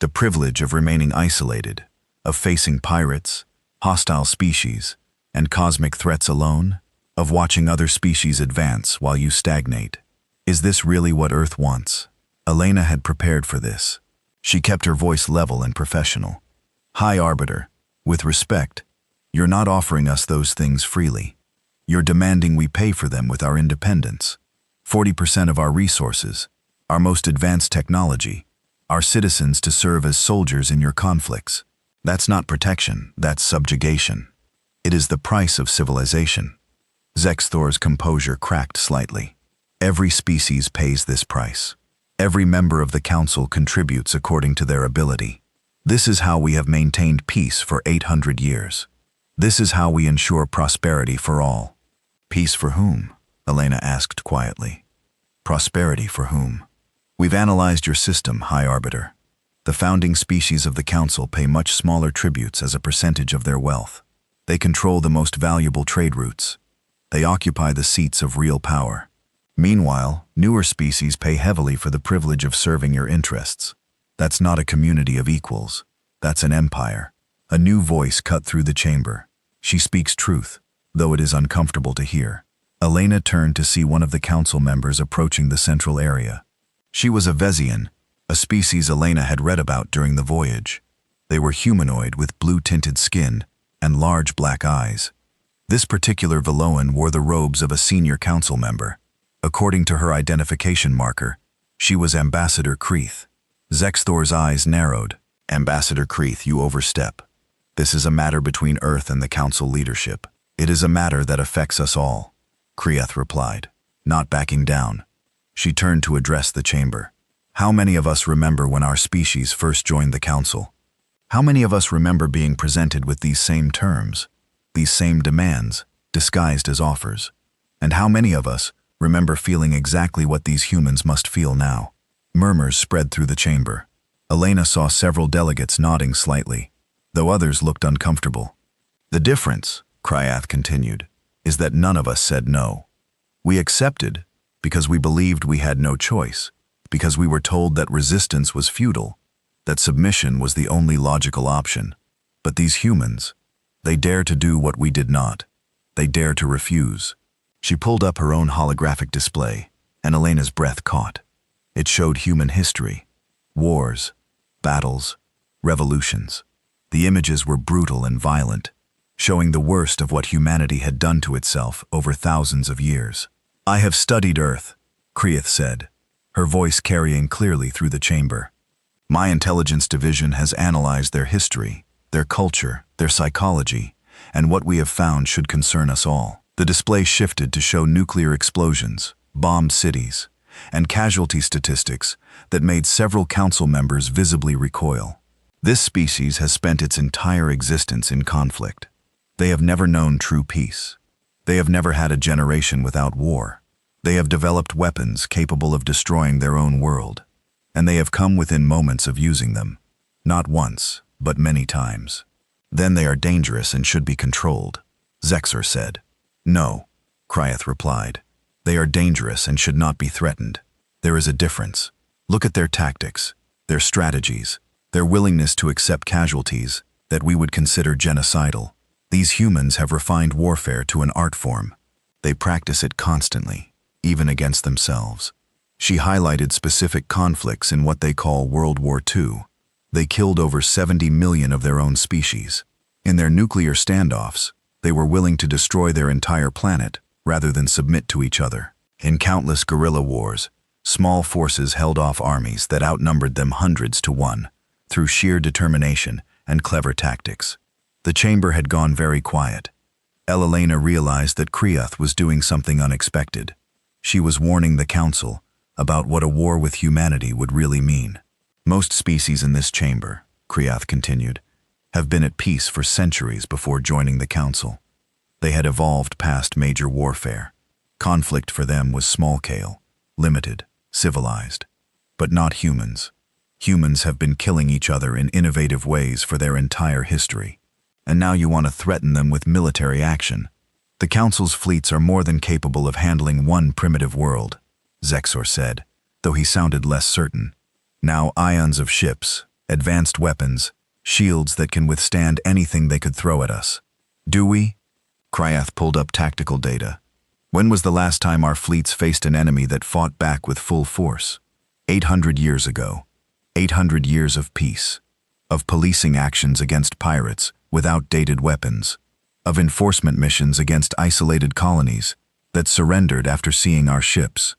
The privilege of remaining isolated, of facing pirates, hostile species, and cosmic threats alone? Of watching other species advance while you stagnate? Is this really what Earth wants? Elena had prepared for this. She kept her voice level and professional. High Arbiter, with respect, you're not offering us those things freely. You're demanding we pay for them with our independence. 40% of our resources, our most advanced technology, our citizens to serve as soldiers in your conflicts. That's not protection, that's subjugation. It is the price of civilization. Zexthor's composure cracked slightly. Every species pays this price. Every member of the council contributes according to their ability. This is how we have maintained peace for 800 years. This is how we ensure prosperity for all. Peace for whom? Elena asked quietly. Prosperity for whom? We've analyzed your system, High Arbiter. The founding species of the Council pay much smaller tributes as a percentage of their wealth. They control the most valuable trade routes. They occupy the seats of real power. Meanwhile, newer species pay heavily for the privilege of serving your interests. That's not a community of equals. That's an empire. A new voice cut through the chamber. She speaks truth, though it is uncomfortable to hear. Elena turned to see one of the council members approaching the central area. She was a Vesian, a species Elena had read about during the voyage. They were humanoid with blue-tinted skin and large black eyes. This particular Veloan wore the robes of a senior council member. According to her identification marker, she was Ambassador Kreeth. Zexthor's eyes narrowed. Ambassador Kreeth, you overstep. This is a matter between Earth and the council leadership. It is a matter that affects us all. Kreeth replied, not backing down. She turned to address the chamber. How many of us remember when our species first joined the council? How many of us remember being presented with these same terms, these same demands, disguised as offers? And how many of us remember feeling exactly what these humans must feel now? Murmurs spread through the chamber. Elena saw several delegates nodding slightly, though others looked uncomfortable. The difference, Kreeth continued, is that none of us said no. We accepted because we believed we had no choice, because we were told that resistance was futile, that submission was the only logical option. But these humans, they dare to do what we did not. They dare to refuse. She pulled up her own holographic display, and Elena's breath caught. It showed human history, wars, battles, revolutions. The images were brutal and violent, showing the worst of what humanity had done to itself over thousands of years. I have studied Earth, Kreeth said, her voice carrying clearly through the chamber. My intelligence division has analyzed their history, their culture, their psychology, and what we have found should concern us all. The display shifted to show nuclear explosions, bombed cities, and casualty statistics that made several council members visibly recoil. This species has spent its entire existence in conflict. They have never known true peace. They have never had a generation without war. They have developed weapons capable of destroying their own world, and they have come within moments of using them, not once, but many times. Then they are dangerous and should be controlled, Zexor said. No, Kreeth replied. They are dangerous and should not be threatened. There is a difference. Look at their tactics, their strategies, their willingness to accept casualties that we would consider genocidal. These humans have refined warfare to an art form. They practice it constantly, even against themselves. She highlighted specific conflicts in what they call World War II. They killed over 70 million of their own species. In their nuclear standoffs, they were willing to destroy their entire planet rather than submit to each other. In countless guerrilla wars, small forces held off armies that outnumbered them hundreds to one, through sheer determination and clever tactics. The chamber had gone very quiet. Elena realized that Kreeth was doing something unexpected. She was warning the council about what a war with humanity would really mean. Most species in this chamber, Kreeth continued, have been at peace for centuries before joining the council. They had evolved past major warfare. Conflict for them was small-scale, limited, civilized. But not humans. Humans have been killing each other in innovative ways for their entire history. And now you want to threaten them with military action. The Council's fleets are more than capable of handling one primitive world, Zexor said, though he sounded less certain. Now ions of ships, advanced weapons, shields that can withstand anything they could throw at us. Do we? Kreeth pulled up tactical data. When was the last time our fleets faced an enemy that fought back with full force? 800 years ago. 800 years of peace. Of policing actions against pirates with outdated weapons. Of enforcement missions against isolated colonies that surrendered after seeing our ships.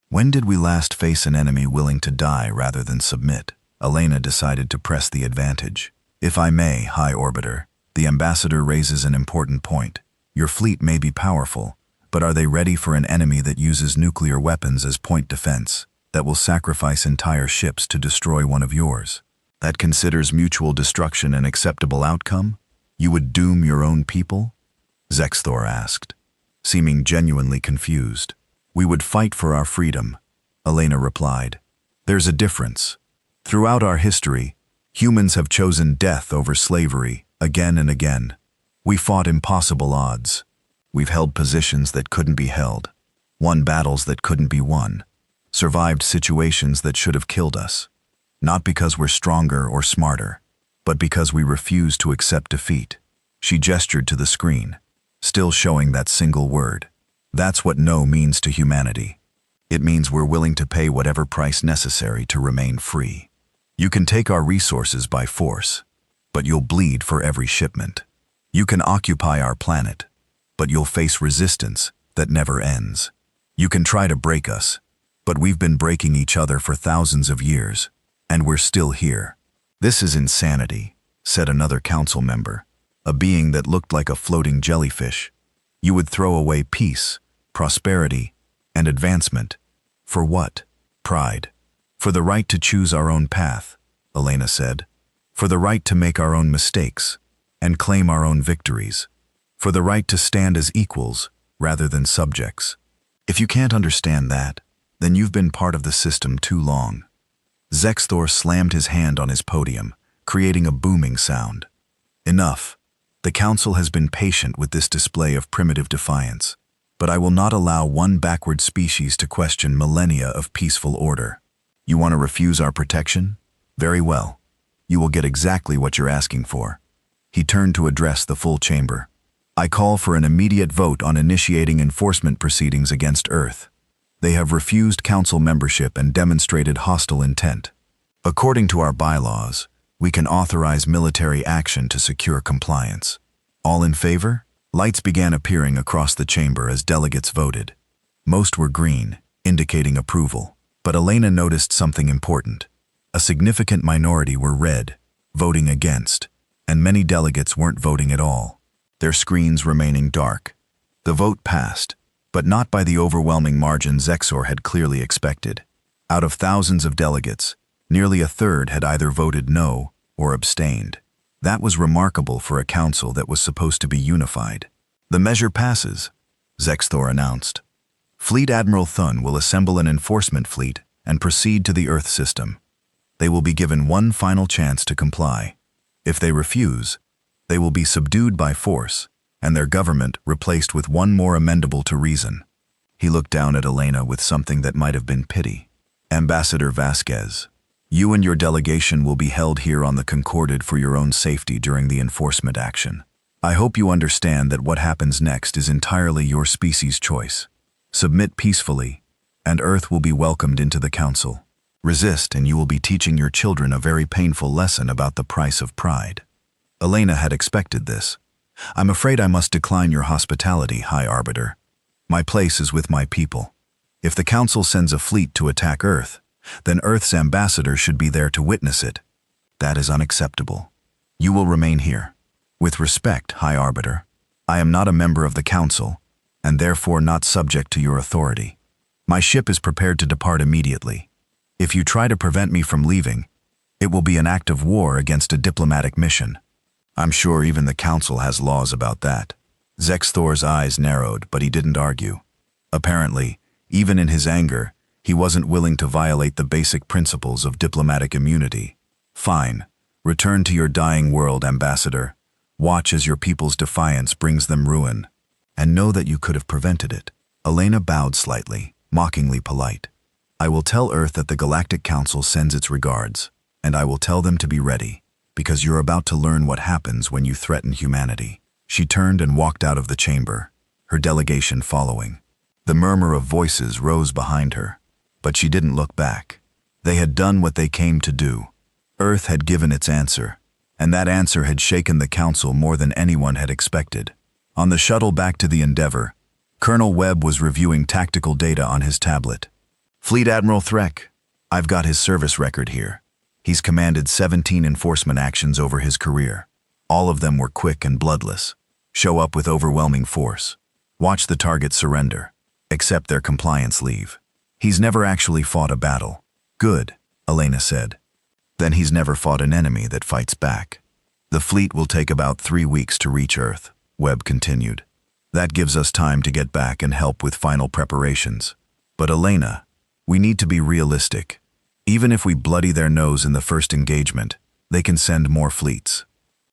When did we last face an enemy willing to die rather than submit? Elena decided to press the advantage. If I may, High Orbiter, the ambassador raises an important point. Your fleet may be powerful, but are they ready for an enemy that uses nuclear weapons as point defense, that will sacrifice entire ships to destroy one of yours? That considers mutual destruction an acceptable outcome? You would doom your own people? Zexthor asked, seeming genuinely confused. We would fight for our freedom, Elena replied. There's a difference. Throughout our history, humans have chosen death over slavery again and again. We fought impossible odds. We've held positions that couldn't be held, won battles that couldn't be won, survived situations that should have killed us. Not because we're stronger or smarter, but because we refuse to accept defeat. She gestured to the screen, still showing that single word. That's what no means to humanity. It means we're willing to pay whatever price necessary to remain free. You can take our resources by force, but you'll bleed for every shipment. You can occupy our planet, but you'll face resistance that never ends. You can try to break us, but we've been breaking each other for thousands of years, and we're still here. This is insanity, said another council member, a being that looked like a floating jellyfish. You would throw away peace, prosperity, and advancement. For what? Pride. For the right to choose our own path, Elena said. For the right to make our own mistakes and claim our own victories. For the right to stand as equals rather than subjects. If you can't understand that, then you've been part of the system too long. Zexthor slammed his hand on his podium, creating a booming sound. Enough. The council has been patient with this display of primitive defiance, but I will not allow one backward species to question millennia of peaceful order. You want to refuse our protection? Very well. You will get exactly what you're asking for. He turned to address the full chamber. I call for an immediate vote on initiating enforcement proceedings against Earth. They have refused council membership and demonstrated hostile intent. According to our bylaws, we can authorize military action to secure compliance. All in favor? Lights began appearing across the chamber as delegates voted. Most were green, indicating approval. But Elena noticed something important. A significant minority were red, voting against, and many delegates weren't voting at all, their screens remaining dark. The vote passed, but not by the overwhelming margin Zexor had clearly expected. Out of thousands of delegates, nearly a third had either voted no or abstained. That was remarkable for a council that was supposed to be unified. The measure passes, Zexthor announced. Fleet Admiral Thun will assemble an enforcement fleet and proceed to the Earth system. They will be given one final chance to comply. If they refuse, they will be subdued by force, and their government replaced with one more amendable to reason. He looked down at Elena with something that might have been pity. Ambassador Vasquez, you and your delegation will be held here on the Concorded for your own safety during the enforcement action. I hope you understand that what happens next is entirely your species' choice. Submit peacefully, and Earth will be welcomed into the Council. Resist, and you will be teaching your children a very painful lesson about the price of pride. Elena had expected this. I'm afraid I must decline your hospitality, High Arbiter. My place is with my people. If the Council sends a fleet to attack Earth, then Earth's ambassador should be there to witness it. That is unacceptable. You will remain here. With respect, High Arbiter, I am not a member of the Council, and therefore not subject to your authority. My ship is prepared to depart immediately. If you try to prevent me from leaving, it will be an act of war against a diplomatic mission. I'm sure even the Council has laws about that. Zexthor's eyes narrowed, but he didn't argue. Apparently, even in his anger, he wasn't willing to violate the basic principles of diplomatic immunity. Fine. Return to your dying world, Ambassador. Watch as your people's defiance brings them ruin. And know that you could have prevented it. Elena bowed slightly, mockingly polite. I will tell Earth that the Galactic Council sends its regards, and I will tell them to be ready, because you're about to learn what happens when you threaten humanity. She turned and walked out of the chamber, her delegation following. The murmur of voices rose behind her, but she didn't look back. They had done what they came to do. Earth had given its answer, and that answer had shaken the Council more than anyone had expected. On the shuttle back to the Endeavour, Colonel Webb was reviewing tactical data on his tablet. Fleet Admiral Threk, I've got his service record here. He's commanded 17 enforcement actions over his career. All of them were quick and bloodless. Show up with overwhelming force. Watch the target surrender. Accept their compliance leave. He's never actually fought a battle. Good, Elena said. Then he's never fought an enemy that fights back. The fleet will take about 3 weeks to reach Earth, Webb continued. That gives us time to get back and help with final preparations. But Elena, we need to be realistic. Even if we bloody their nose in the first engagement, they can send more fleets.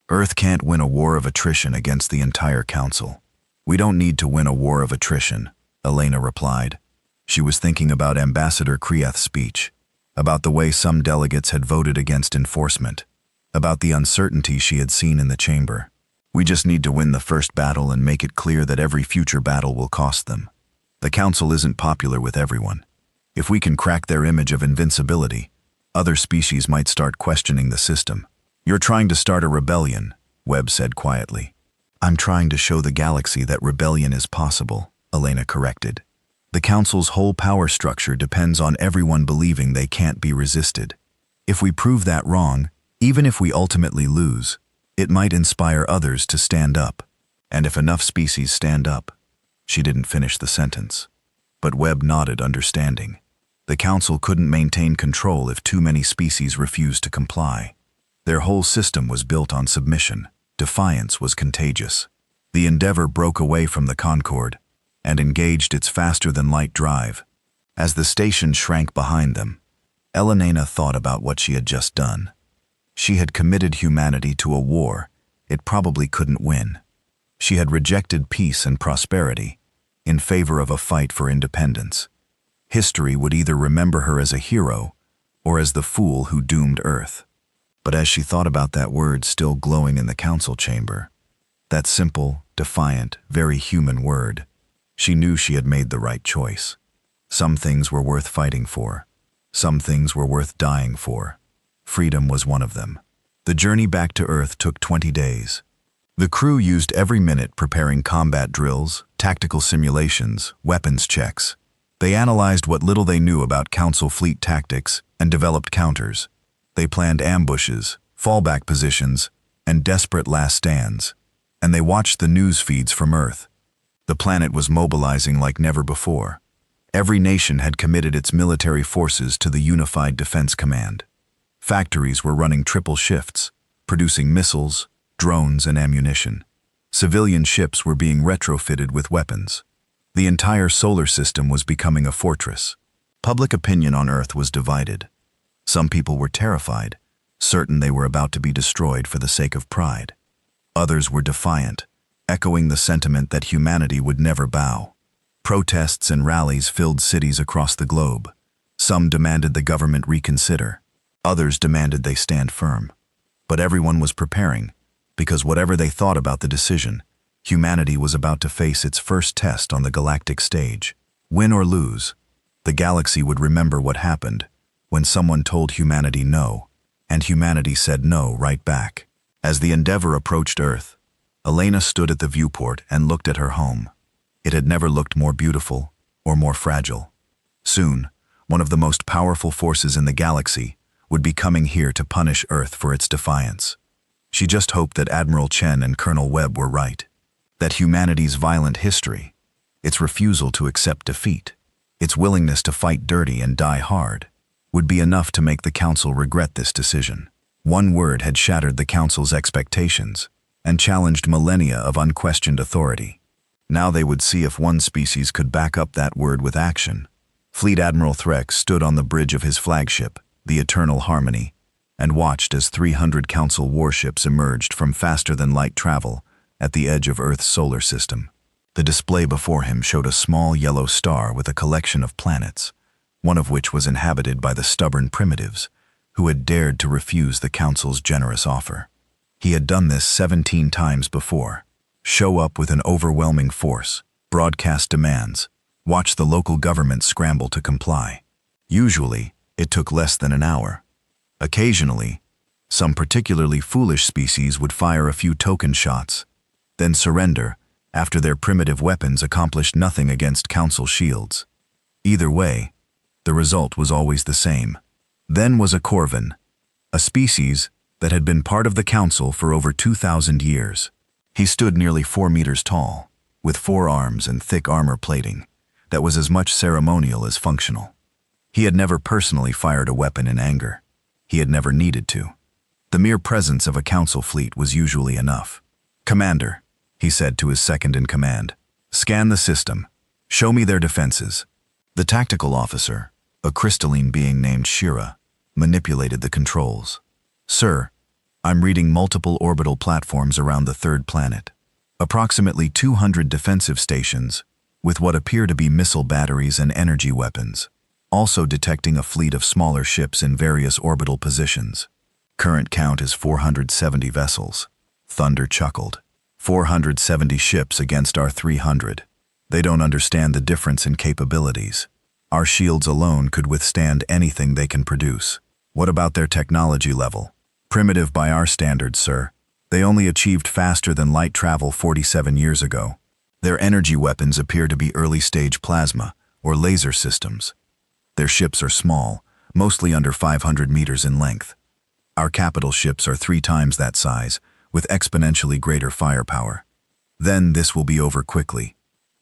Earth can't win a war of attrition against the entire Council. We don't need to win a war of attrition, Elena replied. She was thinking about Ambassador Krieth's speech, about the way some delegates had voted against enforcement, about the uncertainty she had seen in the chamber. We just need to win the first battle and make it clear that every future battle will cost them. The Council isn't popular with everyone. If we can crack their image of invincibility, other species might start questioning the system. You're trying to start a rebellion, Webb said quietly. I'm trying to show the galaxy that rebellion is possible, Elena corrected. The Council's whole power structure depends on everyone believing they can't be resisted. If we prove that wrong, even if we ultimately lose, it might inspire others to stand up. And if enough species stand up. She didn't finish the sentence. But Webb nodded, understanding. The Council couldn't maintain control if too many species refused to comply. Their whole system was built on submission. Defiance was contagious. The Endeavor broke away from the Concorde and engaged its faster-than-light drive. As the station shrank behind them, Elena thought about what she had just done. She had committed humanity to a war it probably couldn't win. She had rejected peace and prosperity in favor of a fight for independence. History would either remember her as a hero or as the fool who doomed Earth. But as she thought about that word still glowing in the Council chamber, that simple, defiant, very human word, she knew she had made the right choice. Some things were worth fighting for. Some things were worth dying for. Freedom was one of them. The journey back to Earth took 20 days. The crew used every minute preparing combat drills, tactical simulations, weapons checks. They analyzed what little they knew about Council fleet tactics and developed counters. They planned ambushes, fallback positions, and desperate last stands. And they watched the news feeds from Earth. The planet was mobilizing like never before. Every nation had committed its military forces to the Unified Defense Command. Factories were running triple shifts, producing missiles, drones, and ammunition. Civilian ships were being retrofitted with weapons. The entire solar system was becoming a fortress. Public opinion on Earth was divided. Some people were terrified, certain they were about to be destroyed for the sake of pride. Others were defiant, echoing the sentiment that humanity would never bow. Protests and rallies filled cities across the globe. Some demanded the government reconsider. Others demanded they stand firm. But everyone was preparing, because whatever they thought about the decision, humanity was about to face its first test on the galactic stage. Win or lose, the galaxy would remember what happened when someone told humanity no, and humanity said no right back. As the Endeavor approached Earth, Elena stood at the viewport and looked at her home. It had never looked more beautiful or more fragile. Soon, one of the most powerful forces in the galaxy would be coming here to punish Earth for its defiance. She just hoped that Admiral Chen and Colonel Webb were right, that humanity's violent history, its refusal to accept defeat, its willingness to fight dirty and die hard, would be enough to make the Council regret this decision. One word had shattered the Council's expectations and challenged millennia of unquestioned authority. Now they would see if one species could back up that word with action. Fleet Admiral Threx stood on the bridge of his flagship, the Eternal Harmony, and watched as 300 Council warships emerged from faster-than-light travel at the edge of Earth's solar system. The display before him showed a small yellow star with a collection of planets, one of which was inhabited by the stubborn primitives, who had dared to refuse the Council's generous offer. He had done this 17 times before. Show up with an overwhelming force, broadcast demands, watch the local government scramble to comply. Usually, it took less than an hour. Occasionally, some particularly foolish species would fire a few token shots, then surrender after their primitive weapons accomplished nothing against Council shields. Either way, the result was always the same. Then was a Corvin, a species that had been part of the Council for over 2,000 years. He stood nearly 4 meters tall, with 4 arms and thick armor plating that was as much ceremonial as functional. He had never personally fired a weapon in anger. He had never needed to. The mere presence of a Council fleet was usually enough. "Commander," he said to his second-in-command, "scan the system. Show me their defenses." The tactical officer, a crystalline being named Shira, manipulated the controls. "Sir, I'm reading multiple orbital platforms around the third planet. Approximately 200 defensive stations, with what appear to be missile batteries and energy weapons. Also detecting a fleet of smaller ships in various orbital positions. Current count is 470 vessels." Thunder chuckled. 470 ships against our 300. They don't understand the difference in capabilities. Our shields alone could withstand anything they can produce. What about their technology level? Primitive by our standards, sir. They only achieved faster than light travel 47 years ago. Their energy weapons appear to be early-stage plasma or laser systems. Their ships are small, mostly under 500 meters in length. Our capital ships are 3 times that size, with exponentially greater firepower. Then this will be over quickly.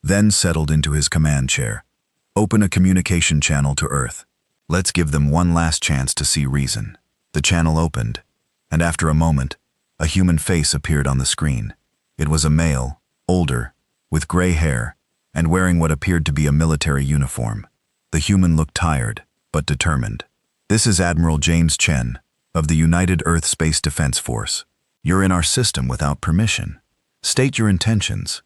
Then settled into his command chair. "Open a communication channel to Earth. Let's give them one last chance to see reason." The channel opened, and after a moment, a human face appeared on the screen. It was a male, older, with gray hair, and wearing what appeared to be a military uniform. The human looked tired, but determined. "This is Admiral James Chen, of the United Earth Space Defense Force. You're in our system without permission. State your intentions."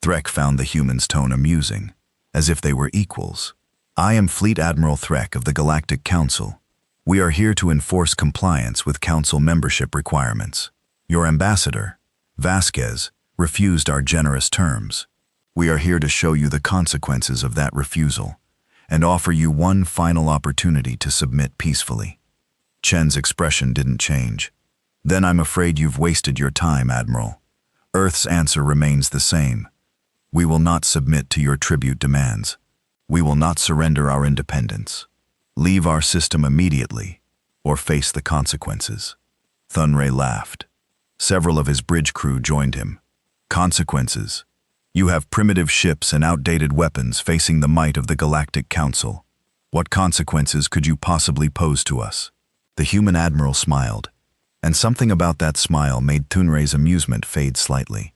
Threk found the human's tone amusing, as if they were equals. "I am Fleet Admiral Threk of the Galactic Council. We are here to enforce compliance with Council membership requirements. Your ambassador, Vasquez, refused our generous terms. We are here to show you the consequences of that refusal and offer you one final opportunity to submit peacefully." Chen's expression didn't change. "Then I'm afraid you've wasted your time, Admiral. Earth's answer remains the same. We will not submit to your tribute demands. We will not surrender our independence. Leave our system immediately, or face the consequences." Thunray laughed. Several of his bridge crew joined him. "Consequences? You have primitive ships and outdated weapons facing the might of the Galactic Council. What consequences could you possibly pose to us?" The human admiral smiled, and something about that smile made Thunray's amusement fade slightly.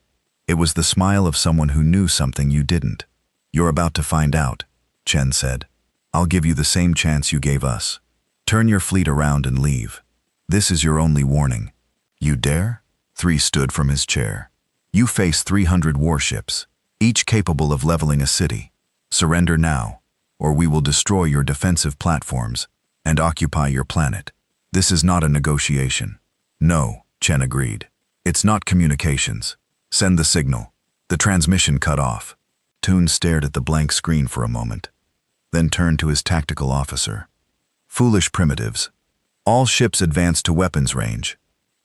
It was the smile of someone who knew something you didn't. "You're about to find out," Chen said. "I'll give you the same chance you gave us. Turn your fleet around and leave. This is your only warning." "You dare?" Three stood from his chair. "You face 300 warships, each capable of leveling a city. Surrender now, or we will destroy your defensive platforms and occupy your planet." "This is not a negotiation." "No," Chen agreed. "It's not communications. Send the signal." The transmission cut off. Toon stared at the blank screen for a moment, then turned to his tactical officer. "Foolish primitives. All ships advance to weapons range.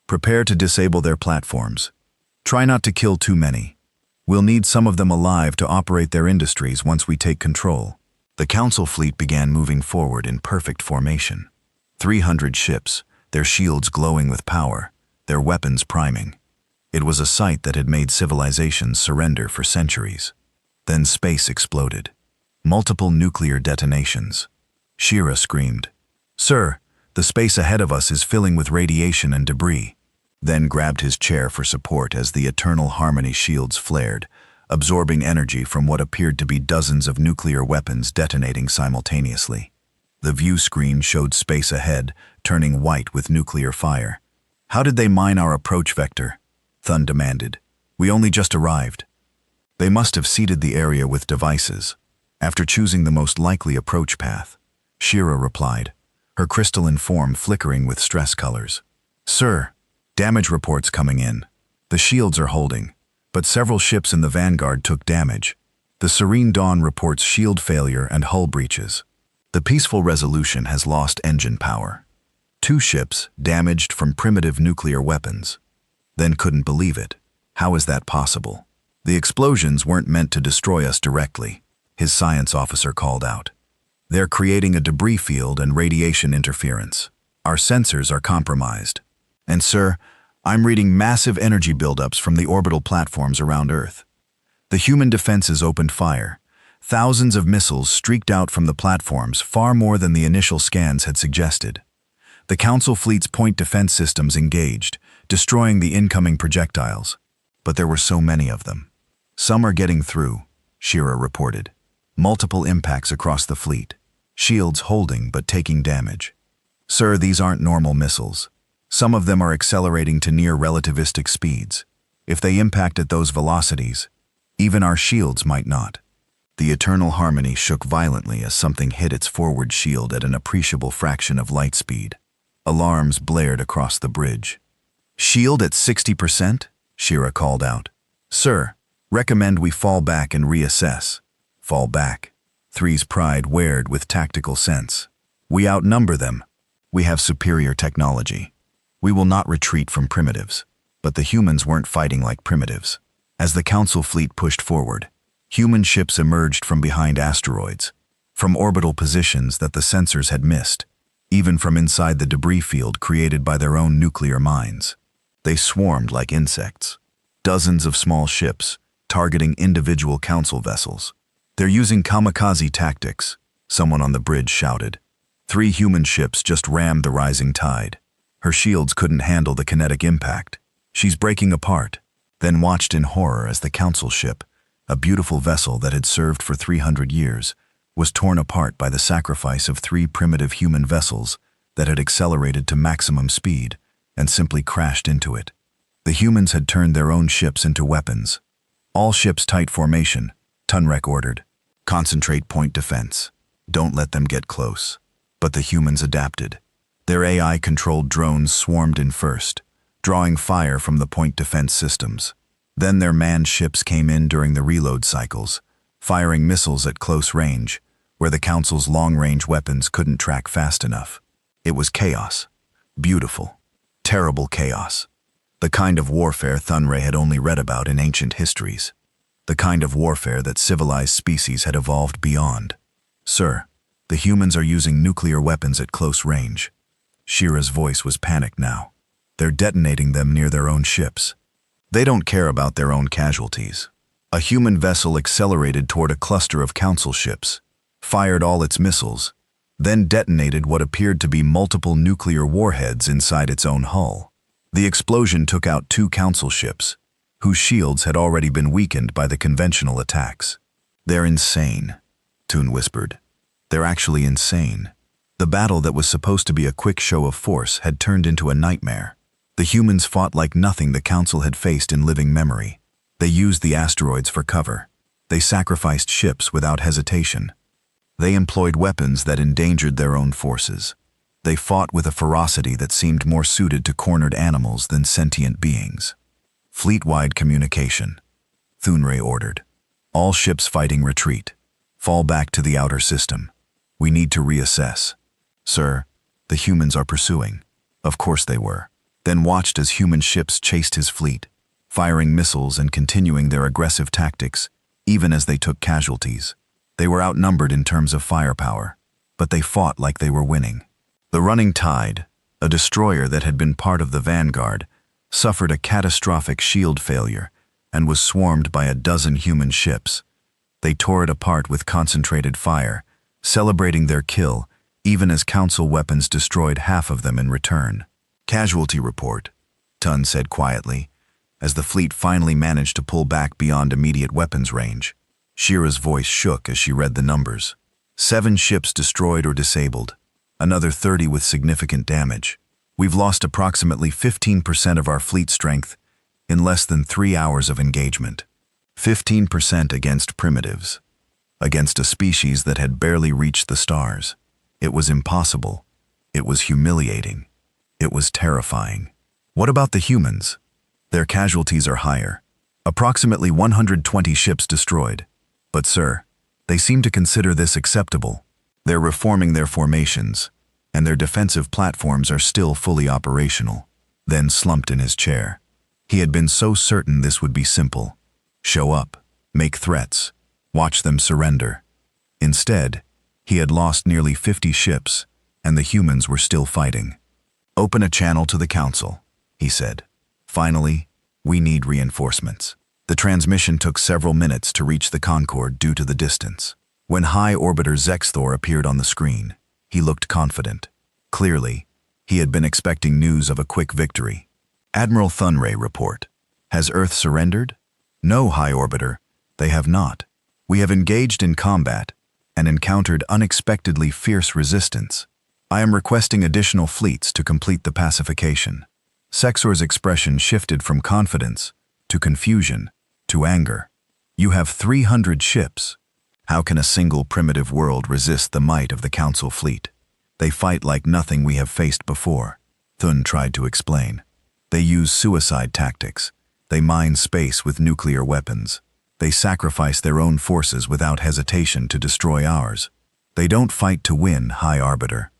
Prepare to disable their platforms. Try not to kill too many. We'll need some of them alive to operate their industries once we take control." The Council fleet began moving forward in perfect formation. 300 ships, their shields glowing with power, their weapons priming. It was a sight that had made civilizations surrender for centuries. Then space exploded. Multiple nuclear detonations. Shira screamed, "Sir, the space ahead of us is filling with radiation and debris," then grabbed his chair for support as the Eternal Harmony shields flared, absorbing energy from what appeared to be dozens of nuclear weapons detonating simultaneously. The view screen showed space ahead, turning white with nuclear fire. "How did they mine our approach vector?" Thun demanded. "We only just arrived." "They must have seeded the area with devices, after choosing the most likely approach path," Shira replied, her crystalline form flickering with stress colors. "Sir, damage reports coming in. The shields are holding, but several ships in the vanguard took damage. The Serene Dawn reports shield failure and hull breaches. The Peaceful Resolution has lost engine power. 2 ships damaged from primitive nuclear weapons." Then couldn't believe it. How is that possible? "The explosions weren't meant to destroy us directly," his science officer called out. "They're creating a debris field and radiation interference. Our sensors are compromised. And sir, I'm reading massive energy buildups from the orbital platforms around Earth. The human defenses opened fire. Thousands of missiles streaked out from the platforms, far more than the initial scans had suggested. The Council fleet's point defense systems engaged, destroying the incoming projectiles. But there were so many of them. Some are getting through, Shira reported. Multiple impacts across the fleet. Shields holding but taking damage. Sir, these aren't normal missiles. Some of them are accelerating to near relativistic speeds. If they impact at those velocities, even our shields might not. The Eternal Harmony shook violently as something hit its forward shield at an appreciable fraction of light speed. Alarms blared across the bridge. Shield at 60%? Shira called out. Sir, recommend we fall back and reassess. Fall back. Three's pride wared with tactical sense. We outnumber them. We have superior technology. We will not retreat from primitives. But the humans weren't fighting like primitives. As the Council fleet pushed forward, human ships emerged from behind asteroids, from orbital positions that the sensors had missed, even from inside the debris field created by their own nuclear mines. They swarmed like insects. Dozens of small ships, targeting individual Council vessels. They're using kamikaze tactics, someone on the bridge shouted. 3 human ships just rammed the rising tide. Her shields couldn't handle the kinetic impact. She's breaking apart, then watched in horror as the Council ship, a beautiful vessel that had served for 300 years, was torn apart by the sacrifice of 3 primitive human vessels that had accelerated to maximum speed and simply crashed into it. The humans had turned their own ships into weapons. All ships tight formation, Tunrek ordered. Concentrate point defense. Don't let them get close. But the humans adapted. Their AI-controlled drones swarmed in first, drawing fire from the point defense systems. Then their manned ships came in during the reload cycles, firing missiles at close range, where the Council's long-range weapons couldn't track fast enough. It was chaos. Beautiful. Terrible chaos. The kind of warfare Thunray had only read about in ancient histories. The kind of warfare that civilized species had evolved beyond. Sir, the humans are using nuclear weapons at close range. Shira's voice was panicked now. They're detonating them near their own ships. They don't care about their own casualties. A human vessel accelerated toward a cluster of Council ships, fired all its missiles, then detonated what appeared to be multiple nuclear warheads inside its own hull. The explosion took out 2 Council ships, whose shields had already been weakened by the conventional attacks. They're insane, Toon whispered. They're actually insane. The battle that was supposed to be a quick show of force had turned into a nightmare. The humans fought like nothing the Council had faced in living memory. They used the asteroids for cover. They sacrificed ships without hesitation. They employed weapons that endangered their own forces. They fought with a ferocity that seemed more suited to cornered animals than sentient beings. Fleet-wide communication, Thunray ordered. All ships fighting retreat. Fall back to the outer system. We need to reassess. Sir, the humans are pursuing. Of course they were. Then watched as human ships chased his fleet, firing missiles and continuing their aggressive tactics, even as they took casualties. They were outnumbered in terms of firepower, but they fought like they were winning. The Running Tide, a destroyer that had been part of the vanguard, suffered a catastrophic shield failure and was swarmed by a dozen human ships. They tore it apart with concentrated fire, celebrating their kill even as Council weapons destroyed half of them in return. Casualty report, Tun said quietly, as the fleet finally managed to pull back beyond immediate weapons range. Shira's voice shook as she read the numbers. 7 ships destroyed or disabled, another 30 with significant damage. We've lost approximately 15% of our fleet strength in less than 3 hours of engagement. 15% against primitives, against a species that had barely reached the stars. It was impossible. It was humiliating. It was terrifying. What about the humans? Their casualties are higher. Approximately 120 ships destroyed. But sir, they seem to consider this acceptable. They're reforming their formations, and their defensive platforms are still fully operational. Then slumped in his chair. He had been so certain this would be simple. Show up, make threats, watch them surrender. Instead, he had lost nearly 50 ships, and the humans were still fighting. Open a channel to the Council, he said. Finally, we need reinforcements. The transmission took several minutes to reach the Concorde due to the distance. When High Orbiter Zexthor appeared on the screen, he looked confident. Clearly, he had been expecting news of a quick victory. Admiral Thunray report. Has Earth surrendered? No, High Orbiter, they have not. We have engaged in combat and encountered unexpectedly fierce resistance. I am requesting additional fleets to complete the pacification. Zexthor's expression shifted from confidence to confusion to anger. You have 300 ships. How can a single primitive world resist the might of the Council fleet? They fight like nothing we have faced before, Thun tried to explain. They use suicide tactics. They mine space with nuclear weapons. They sacrifice their own forces without hesitation to destroy ours. They don't fight to win, High Arbiter.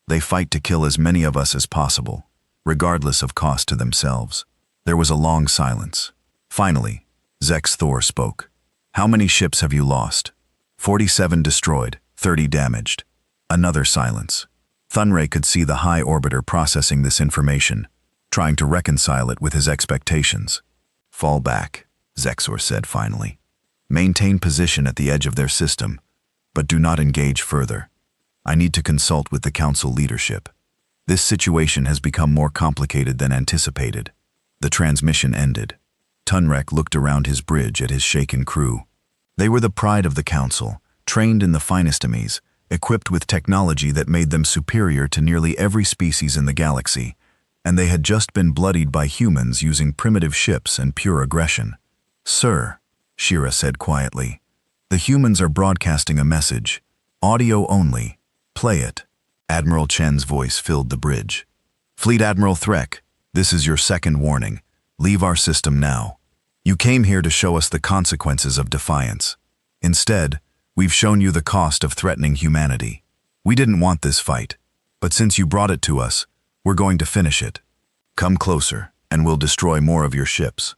They fight to kill as many of us as possible, regardless of cost to themselves. There was a long silence. Finally, Zexthor spoke. How many ships have you lost? 47 destroyed, 30 damaged. Another silence. Thunray could see the High Orbiter processing this information, trying to reconcile it with his expectations. Fall back, Zexthor said finally. Maintain position at the edge of their system, but do not engage further. I need to consult with the Council leadership. This situation has become more complicated than anticipated. The transmission ended. Tunrek looked around his bridge at his shaken crew. They were the pride of the Council, trained in the finest enemies, equipped with technology that made them superior to nearly every species in the galaxy, and they had just been bloodied by humans using primitive ships and pure aggression. Sir, Shira said quietly, the humans are broadcasting a message. Audio only. Play it. Admiral Chen's voice filled the bridge. Fleet Admiral Threk, this is your second warning. Leave our system now. You came here to show us the consequences of defiance. Instead, we've shown you the cost of threatening humanity. We didn't want this fight, but since you brought it to us, we're going to finish it. Come closer, and we'll destroy more of your ships.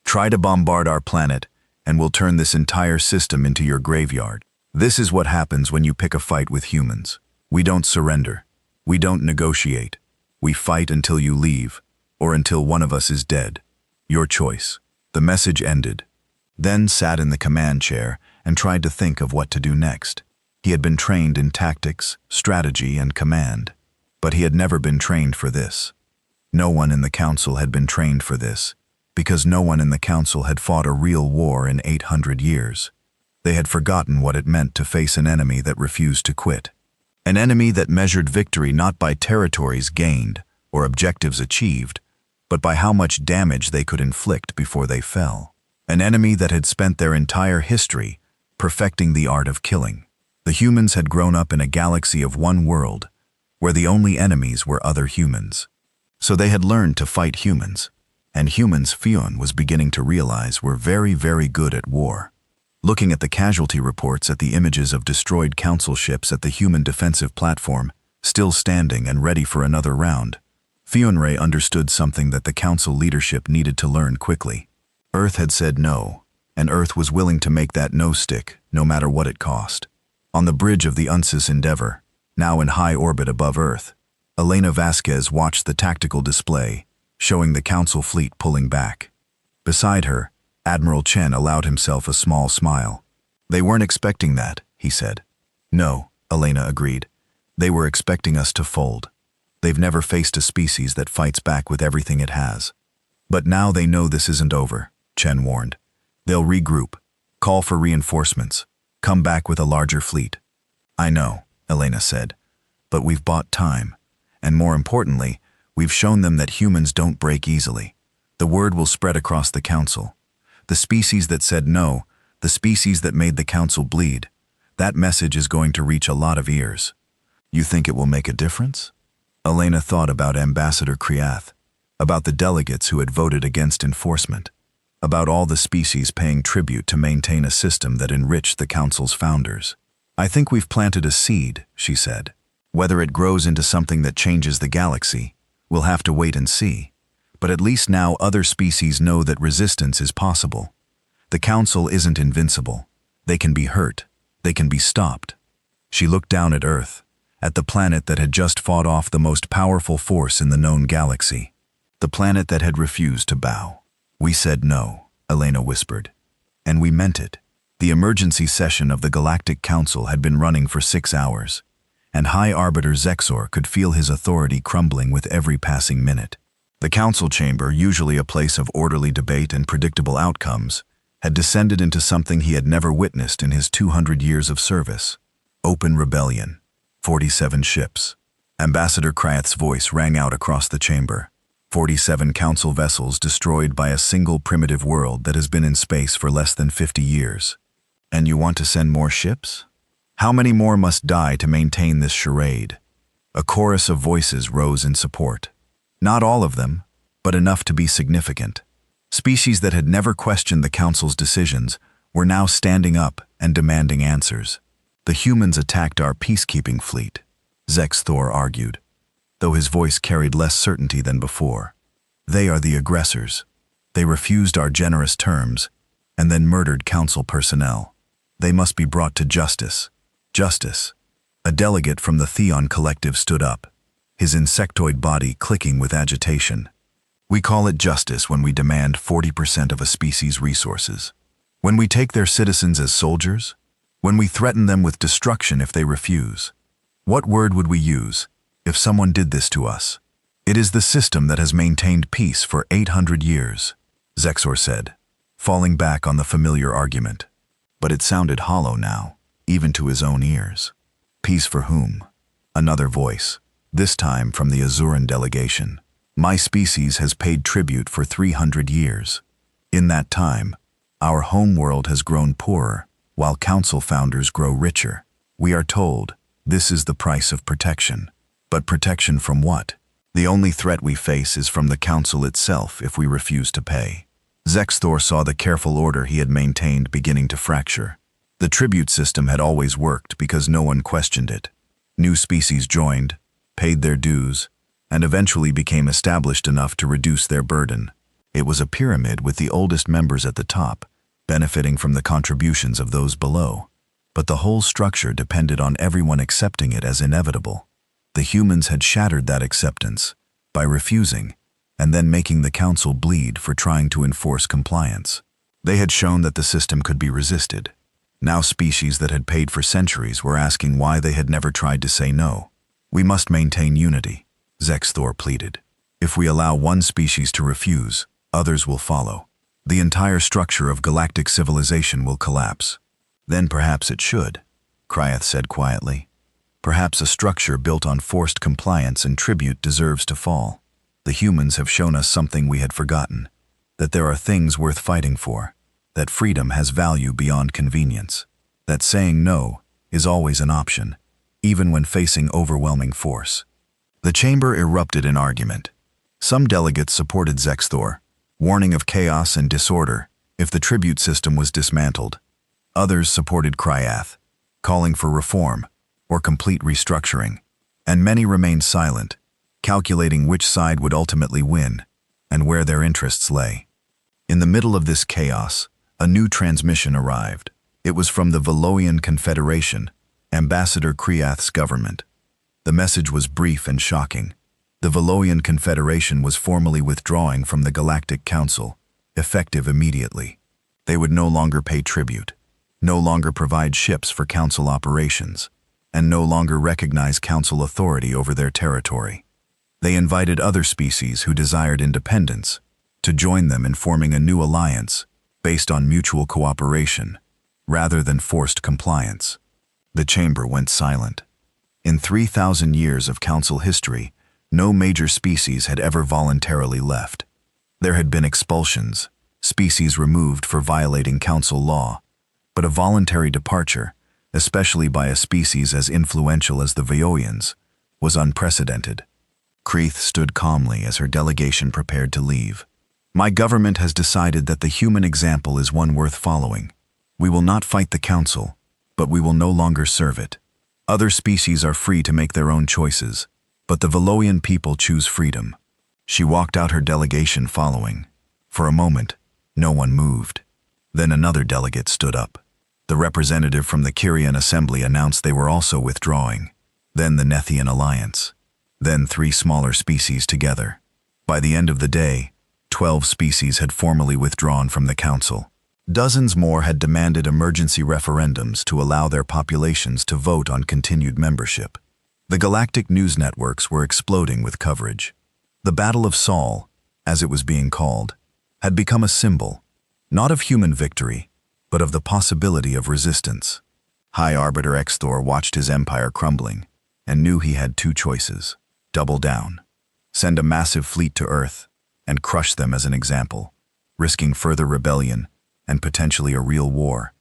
Try to bombard our planet, and we'll turn this entire system into your graveyard. This is what happens when you pick a fight with humans. We don't surrender. We don't negotiate. We fight until you leave, or until one of us is dead. Your choice. The message ended. Then sat in the command chair and tried to think of what to do next. He had been trained in tactics, strategy, and command, but he had never been trained for this. No one in the Council had been trained for this, because no one in the Council had fought a real war in 800 years. They had forgotten what it meant to face an enemy that refused to quit. An enemy that measured victory not by territories gained or objectives achieved, but by how much damage they could inflict before they fell. An enemy that had spent their entire history perfecting the art of killing. The humans had grown up in a galaxy of one world, where the only enemies were other humans. So they had learned to fight humans, and humans Fionn was beginning to realize were very, very good at war. Looking at the casualty reports at the images of destroyed Council ships at the human defensive platform, still standing and ready for another round, Fionray understood something that the Council leadership needed to learn quickly. Earth had said no, and Earth was willing to make that no stick, no matter what it cost. On the bridge of the Unsis Endeavor, now in high orbit above Earth, Elena Vasquez watched the tactical display, showing the Council fleet pulling back. Beside her, Admiral Chen allowed himself a small smile. They weren't expecting that, he said. No, Elena agreed. They were expecting us to fold. They've never faced a species that fights back with everything it has. But now they know this isn't over, Chen warned. They'll regroup, call for reinforcements, come back with a larger fleet. I know, Elena said, but we've bought time. And more importantly, we've shown them that humans don't break easily. The word will spread across the Council. The species that said no, the species that made the Council bleed, that message is going to reach a lot of ears. You think it will make a difference? Elena thought about Ambassador Kriath, about the delegates who had voted against enforcement, about all the species paying tribute to maintain a system that enriched the Council's founders. I think we've planted a seed, she said. Whether it grows into something that changes the galaxy, we'll have to wait and see. But at least now other species know that resistance is possible. The Council isn't invincible. They can be hurt. They can be stopped. She looked down at Earth, at the planet that had just fought off the most powerful force in the known galaxy. The planet that had refused to bow. "We said no," Elena whispered. "And we meant it." The emergency session of the Galactic Council had been running for 6 hours, and High Arbiter Zexor could feel his authority crumbling with every passing minute. The council chamber, usually a place of orderly debate and predictable outcomes, had descended into something he had never witnessed in his 200 years of service. Open rebellion. 47 ships. Ambassador Kryath's voice rang out across the chamber. 47 council vessels destroyed by a single primitive world that has been in space for less than 50 years. And you want to send more ships? How many more must die to maintain this charade? A chorus of voices rose in support. Not all of them, but enough to be significant. Species that had never questioned the council's decisions were now standing up and demanding answers. "The humans attacked our peacekeeping fleet," Zexor argued, though his voice carried less certainty than before. "They are the aggressors. They refused our generous terms and then murdered council personnel. They must be brought to justice." Justice. A delegate from the Theon Collective stood up, his insectoid body clicking with agitation. "We call it justice when we demand 40% of a species' resources. When we take their citizens as soldiers. When we threaten them with destruction if they refuse. What word would we use if someone did this to us? It is the system that has maintained peace for 800 years, Zexor said, falling back on the familiar argument. But it sounded hollow now, even to his own ears. Peace for whom? Another voice, this time from the Azuran delegation. My species has paid tribute for 300 years. In that time, our homeworld has grown poorer, while council founders grow richer. We are told, this is the price of protection. But protection from what? The only threat we face is from the council itself if we refuse to pay. Zexor saw the careful order he had maintained beginning to fracture. The tribute system had always worked because no one questioned it. New species joined, paid their dues, and eventually became established enough to reduce their burden. It was a pyramid with the oldest members at the top, benefiting from the contributions of those below. But the whole structure depended on everyone accepting it as inevitable. The humans had shattered that acceptance by refusing, and then making the council bleed for trying to enforce compliance. They had shown that the system could be resisted. Now species that had paid for centuries were asking why they had never tried to say no. We must maintain unity, Zexor pleaded. If we allow one species to refuse, others will follow. The entire structure of galactic civilization will collapse. Then perhaps it should, Kryath said quietly. Perhaps a structure built on forced compliance and tribute deserves to fall. The humans have shown us something we had forgotten, that there are things worth fighting for, that freedom has value beyond convenience, that saying no is always an option, even when facing overwhelming force. The chamber erupted in argument. Some delegates supported Zexor, warning of chaos and disorder if the tribute system was dismantled. Others supported Kryath, calling for reform or complete restructuring, and many remained silent, calculating which side would ultimately win and where their interests lay. In the middle of this chaos, a new transmission arrived. It was from the Veloian Confederation, Ambassador Kryath's government. The message was brief and shocking. The Veloian Confederation was formally withdrawing from the Galactic Council, effective immediately. They would no longer pay tribute, no longer provide ships for Council operations, and no longer recognize Council authority over their territory. They invited other species who desired independence to join them in forming a new alliance based on mutual cooperation, rather than forced compliance. The chamber went silent. In 3,000 years of Council history, no major species had ever voluntarily left. There had been expulsions, species removed for violating Council law, but a voluntary departure, especially by a species as influential as the Veoians, was unprecedented. Kreeth stood calmly as her delegation prepared to leave. My government has decided that the human example is one worth following. We will not fight the Council, but we will no longer serve it. Other species are free to make their own choices, but the Veloian people choose freedom. She walked out her delegation following. For a moment, no one moved. Then another delegate stood up. The representative from the Kyrian Assembly announced they were also withdrawing. then the Nethian alliance, then 3 smaller species together. By the end of the day, 12 species had formally withdrawn from the council. Dozens more had demanded emergency referendums to allow their populations to vote on continued membership. The galactic news networks were exploding with coverage. The Battle of Sol, as it was being called, had become a symbol, not of human victory, but of the possibility of resistance. High Arbiter Xthor watched his empire crumbling and knew he had 2 choices: double down, send a massive fleet to Earth, and crush them as an example, risking further rebellion and potentially a real war,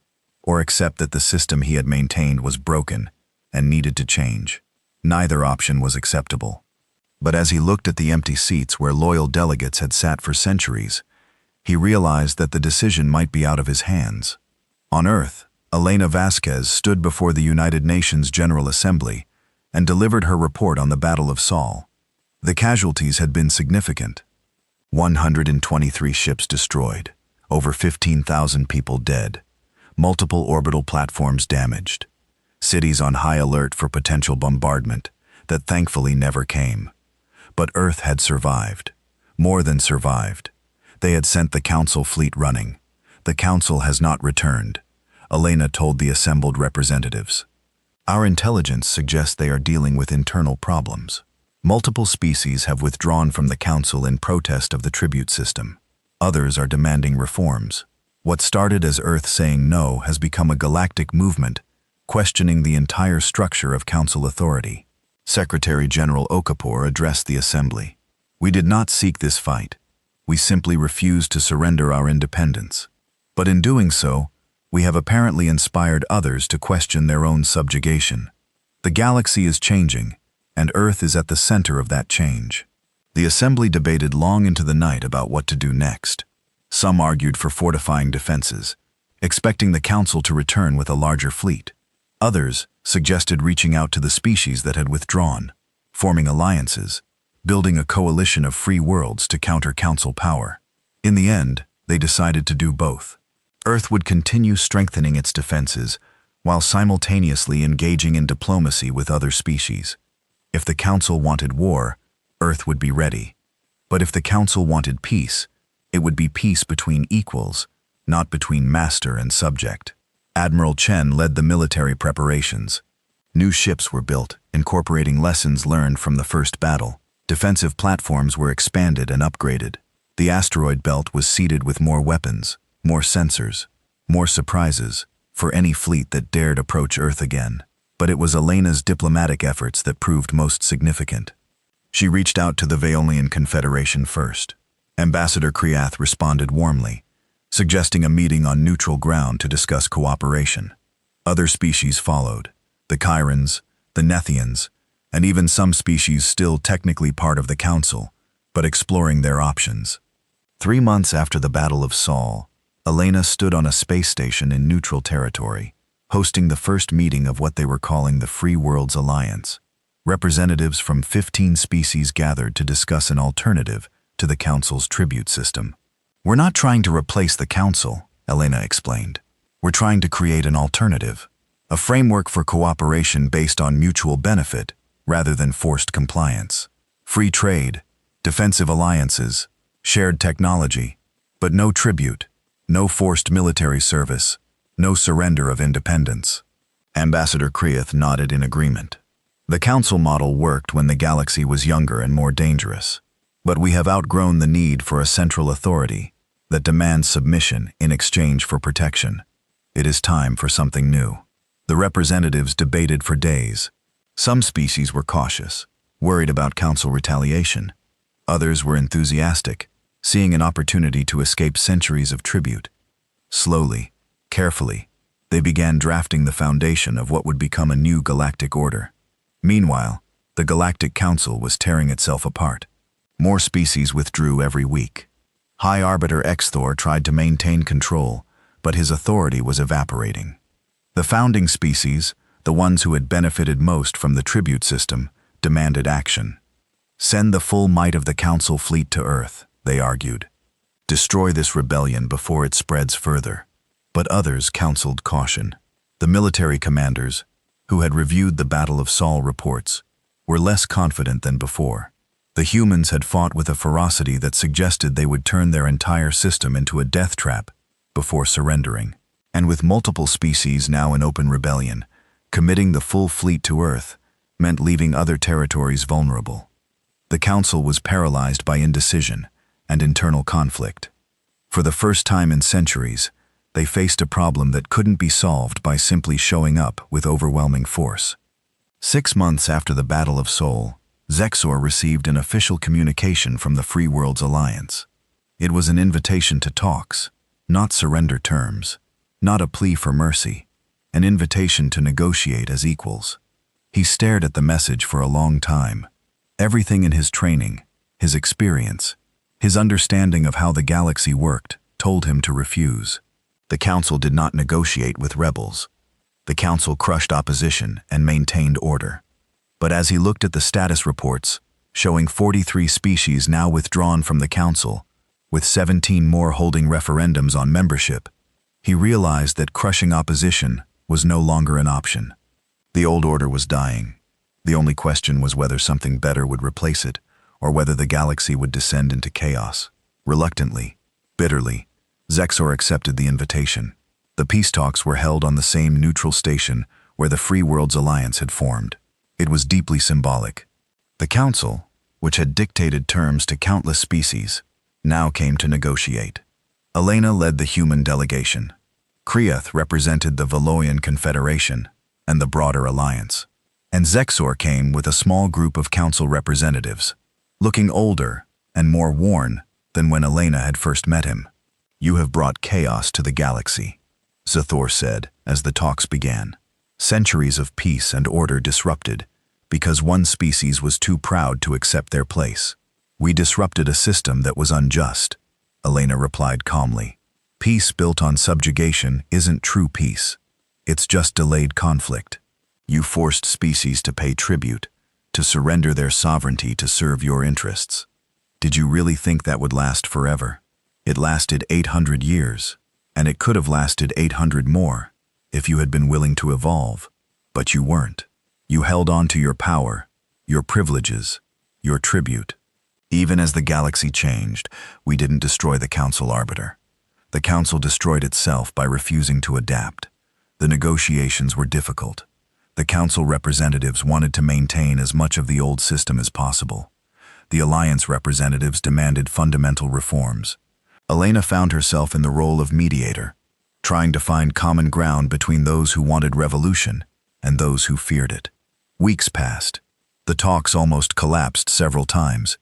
or accept that the system he had maintained was broken and needed to change. Neither option was acceptable. But as he looked at the empty seats where loyal delegates had sat for centuries, he realized that the decision might be out of his hands. On Earth, Elena Vasquez stood before the United Nations General Assembly and delivered her report on the Battle of Sol. The casualties had been significant. 123 ships destroyed, over 15,000 people dead, multiple orbital platforms damaged, cities on high alert for potential bombardment that thankfully never came. But Earth had survived. More than survived. They had sent the Council fleet running. The Council has not returned, Elena told the assembled representatives. Our intelligence suggests they are dealing with internal problems. Multiple species have withdrawn from the Council in protest of the tribute system. Others are demanding reforms. What started as Earth saying no has become a galactic movement, questioning the entire structure of Council authority. Secretary General Okafor addressed the assembly. We did not seek this fight. We simply refused to surrender our independence. But in doing so, we have apparently inspired others to question their own subjugation. The galaxy is changing, and Earth is at the center of that change. The assembly debated long into the night about what to do next. Some argued for fortifying defenses, expecting the Council to return with a larger fleet. Others suggested reaching out to the species that had withdrawn, forming alliances, building a coalition of free worlds to counter Council power. In the end, they decided to do both. Earth would continue strengthening its defenses while simultaneously engaging in diplomacy with other species. If the Council wanted war, Earth would be ready. But if the Council wanted peace, it would be peace between equals, not between master and subject. Admiral Chen led the military preparations. New ships were built, incorporating lessons learned from the first battle. Defensive platforms were expanded and upgraded. The asteroid belt was seeded with more weapons, more sensors, more surprises for any fleet that dared approach Earth again. But it was Elena's diplomatic efforts that proved most significant. She reached out to the Vaolian Confederation first. Ambassador Kriath responded warmly, suggesting a meeting on neutral ground to discuss cooperation. Other species followed: the Chirans, the Nethians, and even some species still technically part of the Council, but exploring their options. 3 months after the Battle of Sol, Elena stood on a space station in neutral territory, hosting the first meeting of what they were calling the Free Worlds Alliance. Representatives from 15 species gathered to discuss an alternative to the Council's tribute system. We're not trying to replace the Council, Elena explained. We're trying to create an alternative, a framework for cooperation based on mutual benefit rather than forced compliance. Free trade, defensive alliances, shared technology, but no tribute, no forced military service, no surrender of independence. Ambassador Kriath nodded in agreement. The Council model worked when the galaxy was younger and more dangerous. But we have outgrown the need for a central authority that demands submission in exchange for protection. It is time for something new. The representatives debated for days. Some species were cautious, worried about Council retaliation. Others were enthusiastic, seeing an opportunity to escape centuries of tribute. Slowly, carefully, they began drafting the foundation of what would become a new galactic order. Meanwhile, the Galactic Council was tearing itself apart. More species withdrew every week. High Arbiter Xthor tried to maintain control, but his authority was evaporating. The founding species, the ones who had benefited most from the tribute system, demanded action. Send the full might of the Council fleet to Earth, they argued. Destroy this rebellion before it spreads further. But others counseled caution. The military commanders, who had reviewed the Battle of Saul reports, were less confident than before. The humans had fought with a ferocity that suggested they would turn their entire system into a death trap before surrendering. And with multiple species now in open rebellion, committing the full fleet to Earth meant leaving other territories vulnerable. The Council was paralyzed by indecision and internal conflict. For the first time in centuries, they faced a problem that couldn't be solved by simply showing up with overwhelming force. 6 months after the Battle of Seoul, Zexor received an official communication from the Free Worlds Alliance. It was an invitation to talks, not surrender terms, not a plea for mercy, an invitation to negotiate as equals. He stared at the message for a long time. Everything in his training, his experience, his understanding of how the galaxy worked told him to refuse. The Council did not negotiate with rebels. The Council crushed opposition and maintained order. But as he looked at the status reports, showing 43 species now withdrawn from the Council, with 17 more holding referendums on membership, he realized that crushing opposition was no longer an option. The old order was dying. The only question was whether something better would replace it, or whether the galaxy would descend into chaos. Reluctantly, bitterly, Zexor accepted the invitation. The peace talks were held on the same neutral station where the Free Worlds Alliance had formed. It was deeply symbolic. The Council, which had dictated terms to countless species, now came to negotiate. Elena led the human delegation. Kriath represented the Veloian Confederation and the broader alliance. And Zexor came with a small group of Council representatives, looking older and more worn than when Elena had first met him. "You have brought chaos to the galaxy," Zathor said as the talks began. Centuries of peace and order disrupted because one species was too proud to accept their place. "We disrupted a system that was unjust," Elena replied calmly. "Peace built on subjugation isn't true peace. It's just delayed conflict. You forced species to pay tribute, to surrender their sovereignty to serve your interests. Did you really think that would last forever? It lasted 800 years, and it could have lasted 800 more if you had been willing to evolve. But you weren't. You held on to your power, your privileges, your tribute. Even as the galaxy changed, we didn't destroy the Council Arbiter. The Council destroyed itself by refusing to adapt. The negotiations were difficult. The Council representatives wanted to maintain as much of the old system as possible. The Alliance representatives demanded fundamental reforms. Elena found herself in the role of mediator, trying to find common ground between those who wanted revolution and those who feared it. Weeks passed. The talks almost collapsed several times,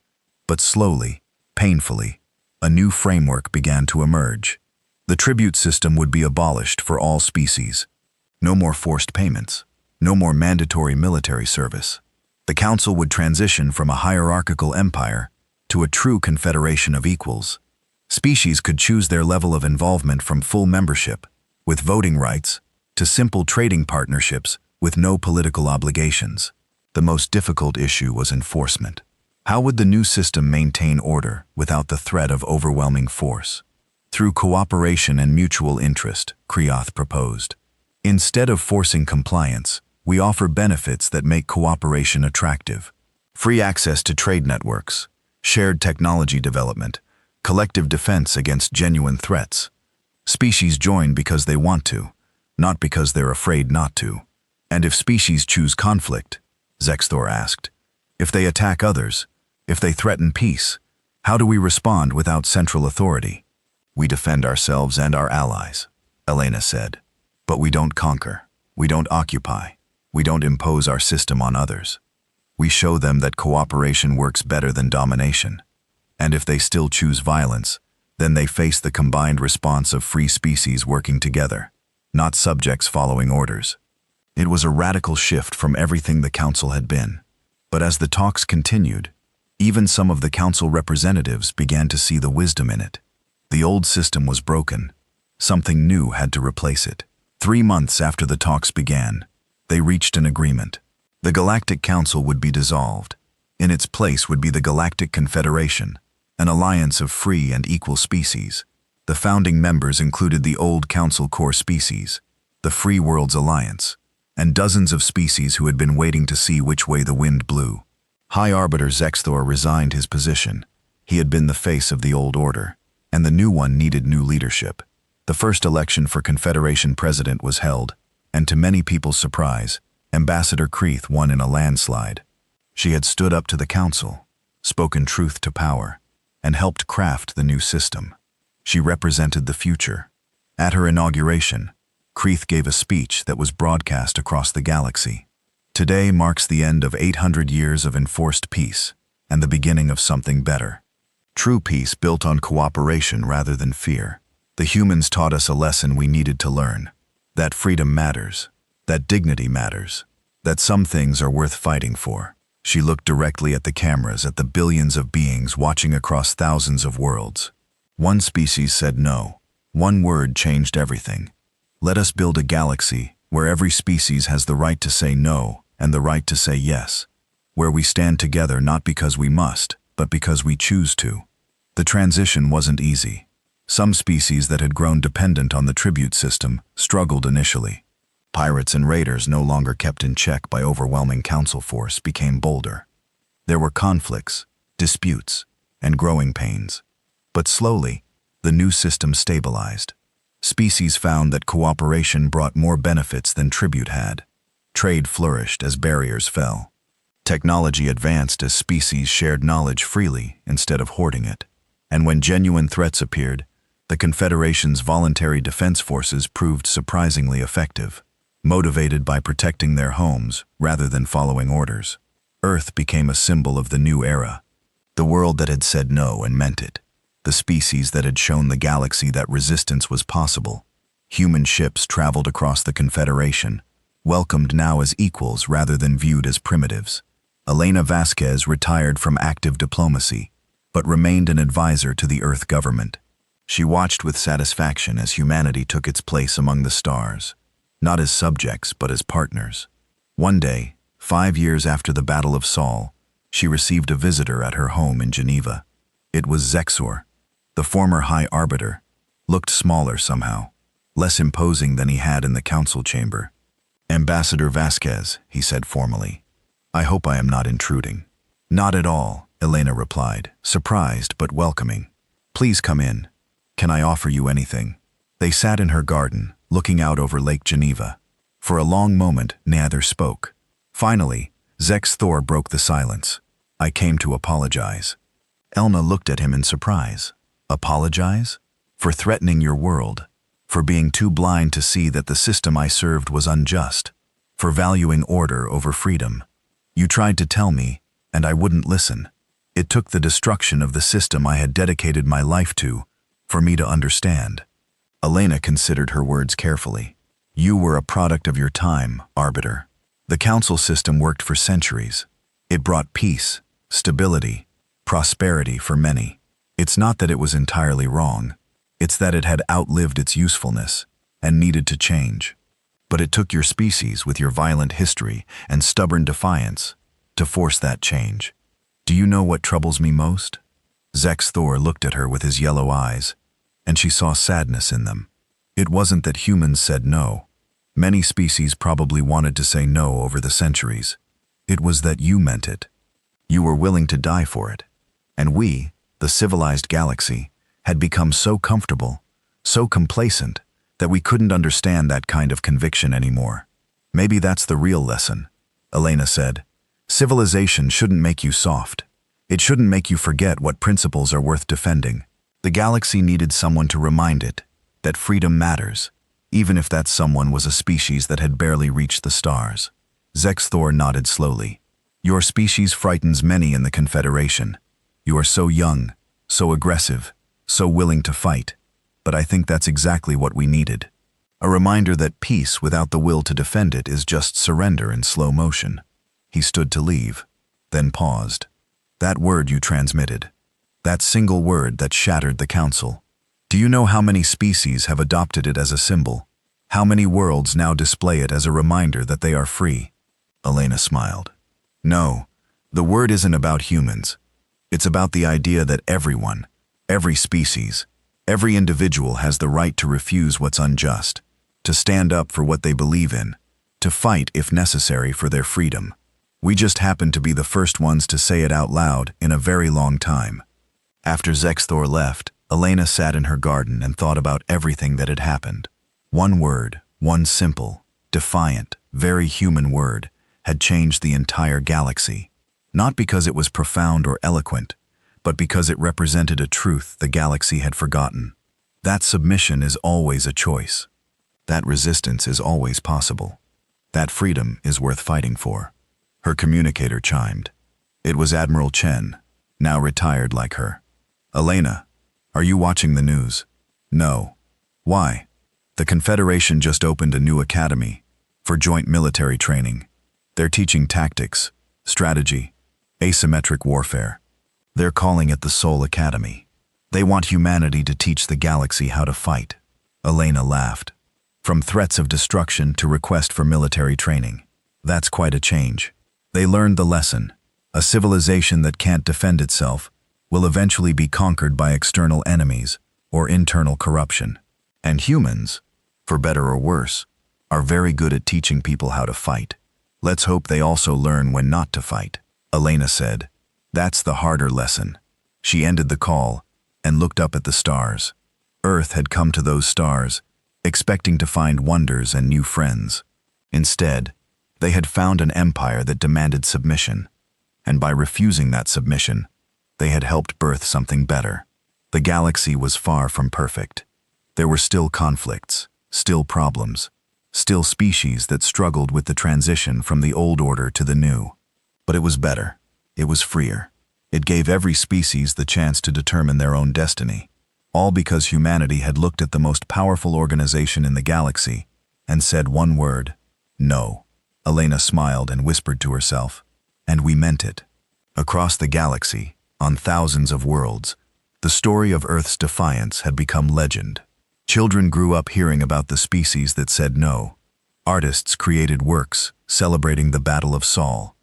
but slowly, painfully, a new framework began to emerge. The tribute system would be abolished for all species. No more forced payments. No more mandatory military service. The Council would transition from a hierarchical empire to a true confederation of equals. Species could choose their level of involvement from full membership, with voting rights, to simple trading partnerships with no political obligations. The most difficult issue was enforcement. How would the new system maintain order without the threat of overwhelming force? Through cooperation and mutual interest, Kriath proposed. Instead of forcing compliance, we offer benefits that make cooperation attractive. Free access to trade networks, shared technology development, collective defense against genuine threats. Species join because they want to, not because they're afraid not to. And if species choose conflict, Zexor asked, if they attack others, if they threaten peace, how do we respond without central authority? "We defend ourselves and our allies," Elena said. "But we don't conquer, we don't occupy. We don't impose our system on others. We show them that cooperation works better than domination. And if they still choose violence, then they face the combined response of free species working together, not subjects following orders." It was a radical shift from everything the Council had been. But as the talks continued, even some of the Council representatives began to see the wisdom in it. The old system was broken. Something new had to replace it. 3 months after the talks began, they reached an agreement. The Galactic Council would be dissolved. In its place would be the Galactic Confederation, an alliance of free and equal species. The founding members included the old Council core species, the Free Worlds Alliance, and dozens of species who had been waiting to see which way the wind blew. High Arbiter Zexthor resigned his position. He had been the face of the old order, and the new one needed new leadership. The first election for Confederation president was held, and to many people's surprise, Ambassador Kreeth won in a landslide. She had stood up to the council, spoken truth to power, and helped craft the new system. She represented the future. At her inauguration, Kreeth gave a speech that was broadcast across the galaxy. Today marks the end of 800 years of enforced peace and the beginning of something better. True peace built on cooperation rather than fear. The humans taught us a lesson we needed to learn. That freedom matters. That dignity matters. That some things are worth fighting for. She looked directly at the cameras, at the billions of beings watching across thousands of worlds. One species said no. One word changed everything. Let us build a galaxy where every species has the right to say no and the right to say yes. Where we stand together not because we must, but because we choose to. The transition wasn't easy. Some species that had grown dependent on the tribute system struggled initially. Pirates and raiders, no longer kept in check by overwhelming council force, became bolder. There were conflicts, disputes, and growing pains. But slowly, the new system stabilized. Species found that cooperation brought more benefits than tribute had. Trade flourished as barriers fell. Technology advanced as species shared knowledge freely instead of hoarding it. And when genuine threats appeared, the Confederation's voluntary defense forces proved surprisingly effective, motivated by protecting their homes rather than following orders. Earth became a symbol of the new era, the world that had said no and meant it, the species that had shown the galaxy that resistance was possible. Human ships traveled across the Confederation, welcomed now as equals rather than viewed as primitives. Elena Vasquez retired from active diplomacy, but remained an advisor to the Earth government. She watched with satisfaction as humanity took its place among the stars, not as subjects but as partners. One day, 5 years after the Battle of Sol, she received a visitor at her home in Geneva. It was Zexor, the former High Arbiter, looked smaller somehow, less imposing than he had in the council chamber. "Ambassador Vasquez," he said formally, "I hope I am not intruding." "Not at all," Elena replied, surprised but welcoming. "Please come in. Can I offer you anything?" They sat in her garden, looking out over Lake Geneva. For a long moment, neither spoke. Finally, Zexthor broke the silence. "I came to apologize." Elna looked at him in surprise. "Apologize? For threatening your world? For being too blind to see that the system I served was unjust? For valuing order over freedom? You tried to tell me, and I wouldn't listen. It took the destruction of the system I had dedicated my life to for me to understand." Elena considered her words carefully. "You were a product of your time, Arbiter. The council system worked for centuries. It brought peace, stability, prosperity for many. It's not that it was entirely wrong. It's that it had outlived its usefulness and needed to change. But it took your species with your violent history and stubborn defiance to force that change. Do you know what troubles me most?" Zexthor looked at her with his yellow eyes, and she saw sadness in them. It wasn't that humans said no. Many species probably wanted to say no over the centuries. It was that you meant it. You were willing to die for it. And we, the civilized galaxy, had become so comfortable, so complacent, that we couldn't understand that kind of conviction anymore. "Maybe that's the real lesson," Elena said. "Civilization shouldn't make you soft. It shouldn't make you forget what principles are worth defending. The galaxy needed someone to remind it that freedom matters, even if that someone was a species that had barely reached the stars." Zexthor nodded slowly. "Your species frightens many in the Confederation. You are so young, so aggressive, so willing to fight. But I think that's exactly what we needed. A reminder that peace without the will to defend it is just surrender in slow motion." He stood to leave, then paused. "That word you transmitted. That single word that shattered the council. Do you know how many species have adopted it as a symbol? How many worlds now display it as a reminder that they are free?" Elena smiled. "No, the word isn't about humans. It's about the idea that everyone, every species, every individual has the right to refuse what's unjust, to stand up for what they believe in, to fight if necessary for their freedom. We just happened to be the first ones to say it out loud in a very long time. After Zexthor left, Elena sat in her garden and thought about everything that had happened. One word, one simple, defiant, very human word, had changed the entire galaxy. Not because it was profound or eloquent, but because it represented a truth the galaxy had forgotten. That submission is always a choice. That resistance is always possible. That freedom is worth fighting for. Her communicator chimed. It was Admiral Chen, now retired like her. Elena, are you watching the news? No. Why? The Confederation just opened a new academy for joint military training. They're teaching tactics, strategy, asymmetric warfare. They're calling it the Soul Academy. They want humanity to teach the galaxy how to fight. Elena laughed. From threats of destruction to request for military training. That's quite a change. They learned the lesson. A civilization that can't defend itself will eventually be conquered by external enemies or internal corruption. And humans, for better or worse, are very good at teaching people how to fight. Let's hope they also learn when not to fight, Elena said. That's the harder lesson. She ended the call and looked up at the stars. Earth had come to those stars, expecting to find wonders and new friends. Instead, they had found an empire that demanded submission, and by refusing that submission, they had helped birth something better. The galaxy was far from perfect. There were still conflicts, still problems, still species that struggled with the transition from the old order to the new. But it was better. It was freer. It gave every species the chance to determine their own destiny. All because humanity had looked at the most powerful organization in the galaxy and said one word, no. Elena smiled and whispered to herself, and we meant it. Across the galaxy, on thousands of worlds, the story of Earth's defiance had become legend. Children grew up hearing about the species that said no. Artists created works celebrating the Battle of Saul.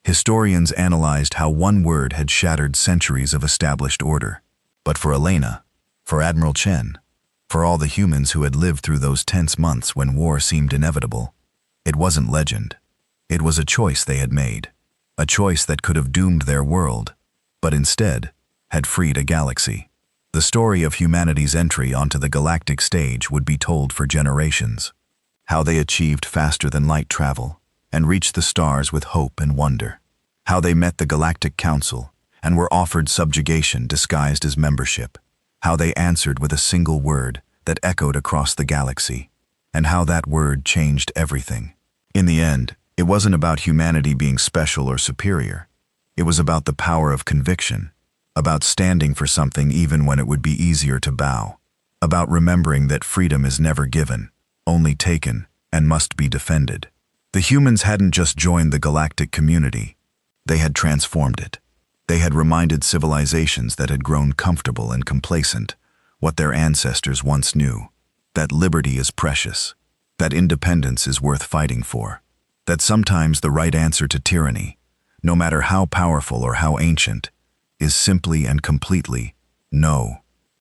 Historians analyzed how one word had shattered centuries of established order. But for Elena, for Admiral Chen, for all the humans who had lived through those tense months when war seemed inevitable, it wasn't legend. It was a choice they had made, a choice that could have doomed their world, but instead had freed a galaxy. The story of humanity's entry onto the galactic stage would be told for generations. How they achieved faster than light travel and reached the stars with hope and wonder. How they met the Galactic Council and were offered subjugation disguised as membership. How they answered with a single word that echoed across the galaxy. And how that word changed everything. In the end, it wasn't about humanity being special or superior. It was about the power of conviction, about standing for something even when it would be easier to bow, about remembering that freedom is never given, only taken, and must be defended. The humans hadn't just joined the galactic community, they had transformed it. They had reminded civilizations that had grown comfortable and complacent what their ancestors once knew, that liberty is precious, that independence is worth fighting for, that sometimes the right answer to tyranny, no matter how powerful or how ancient, is simply and completely no.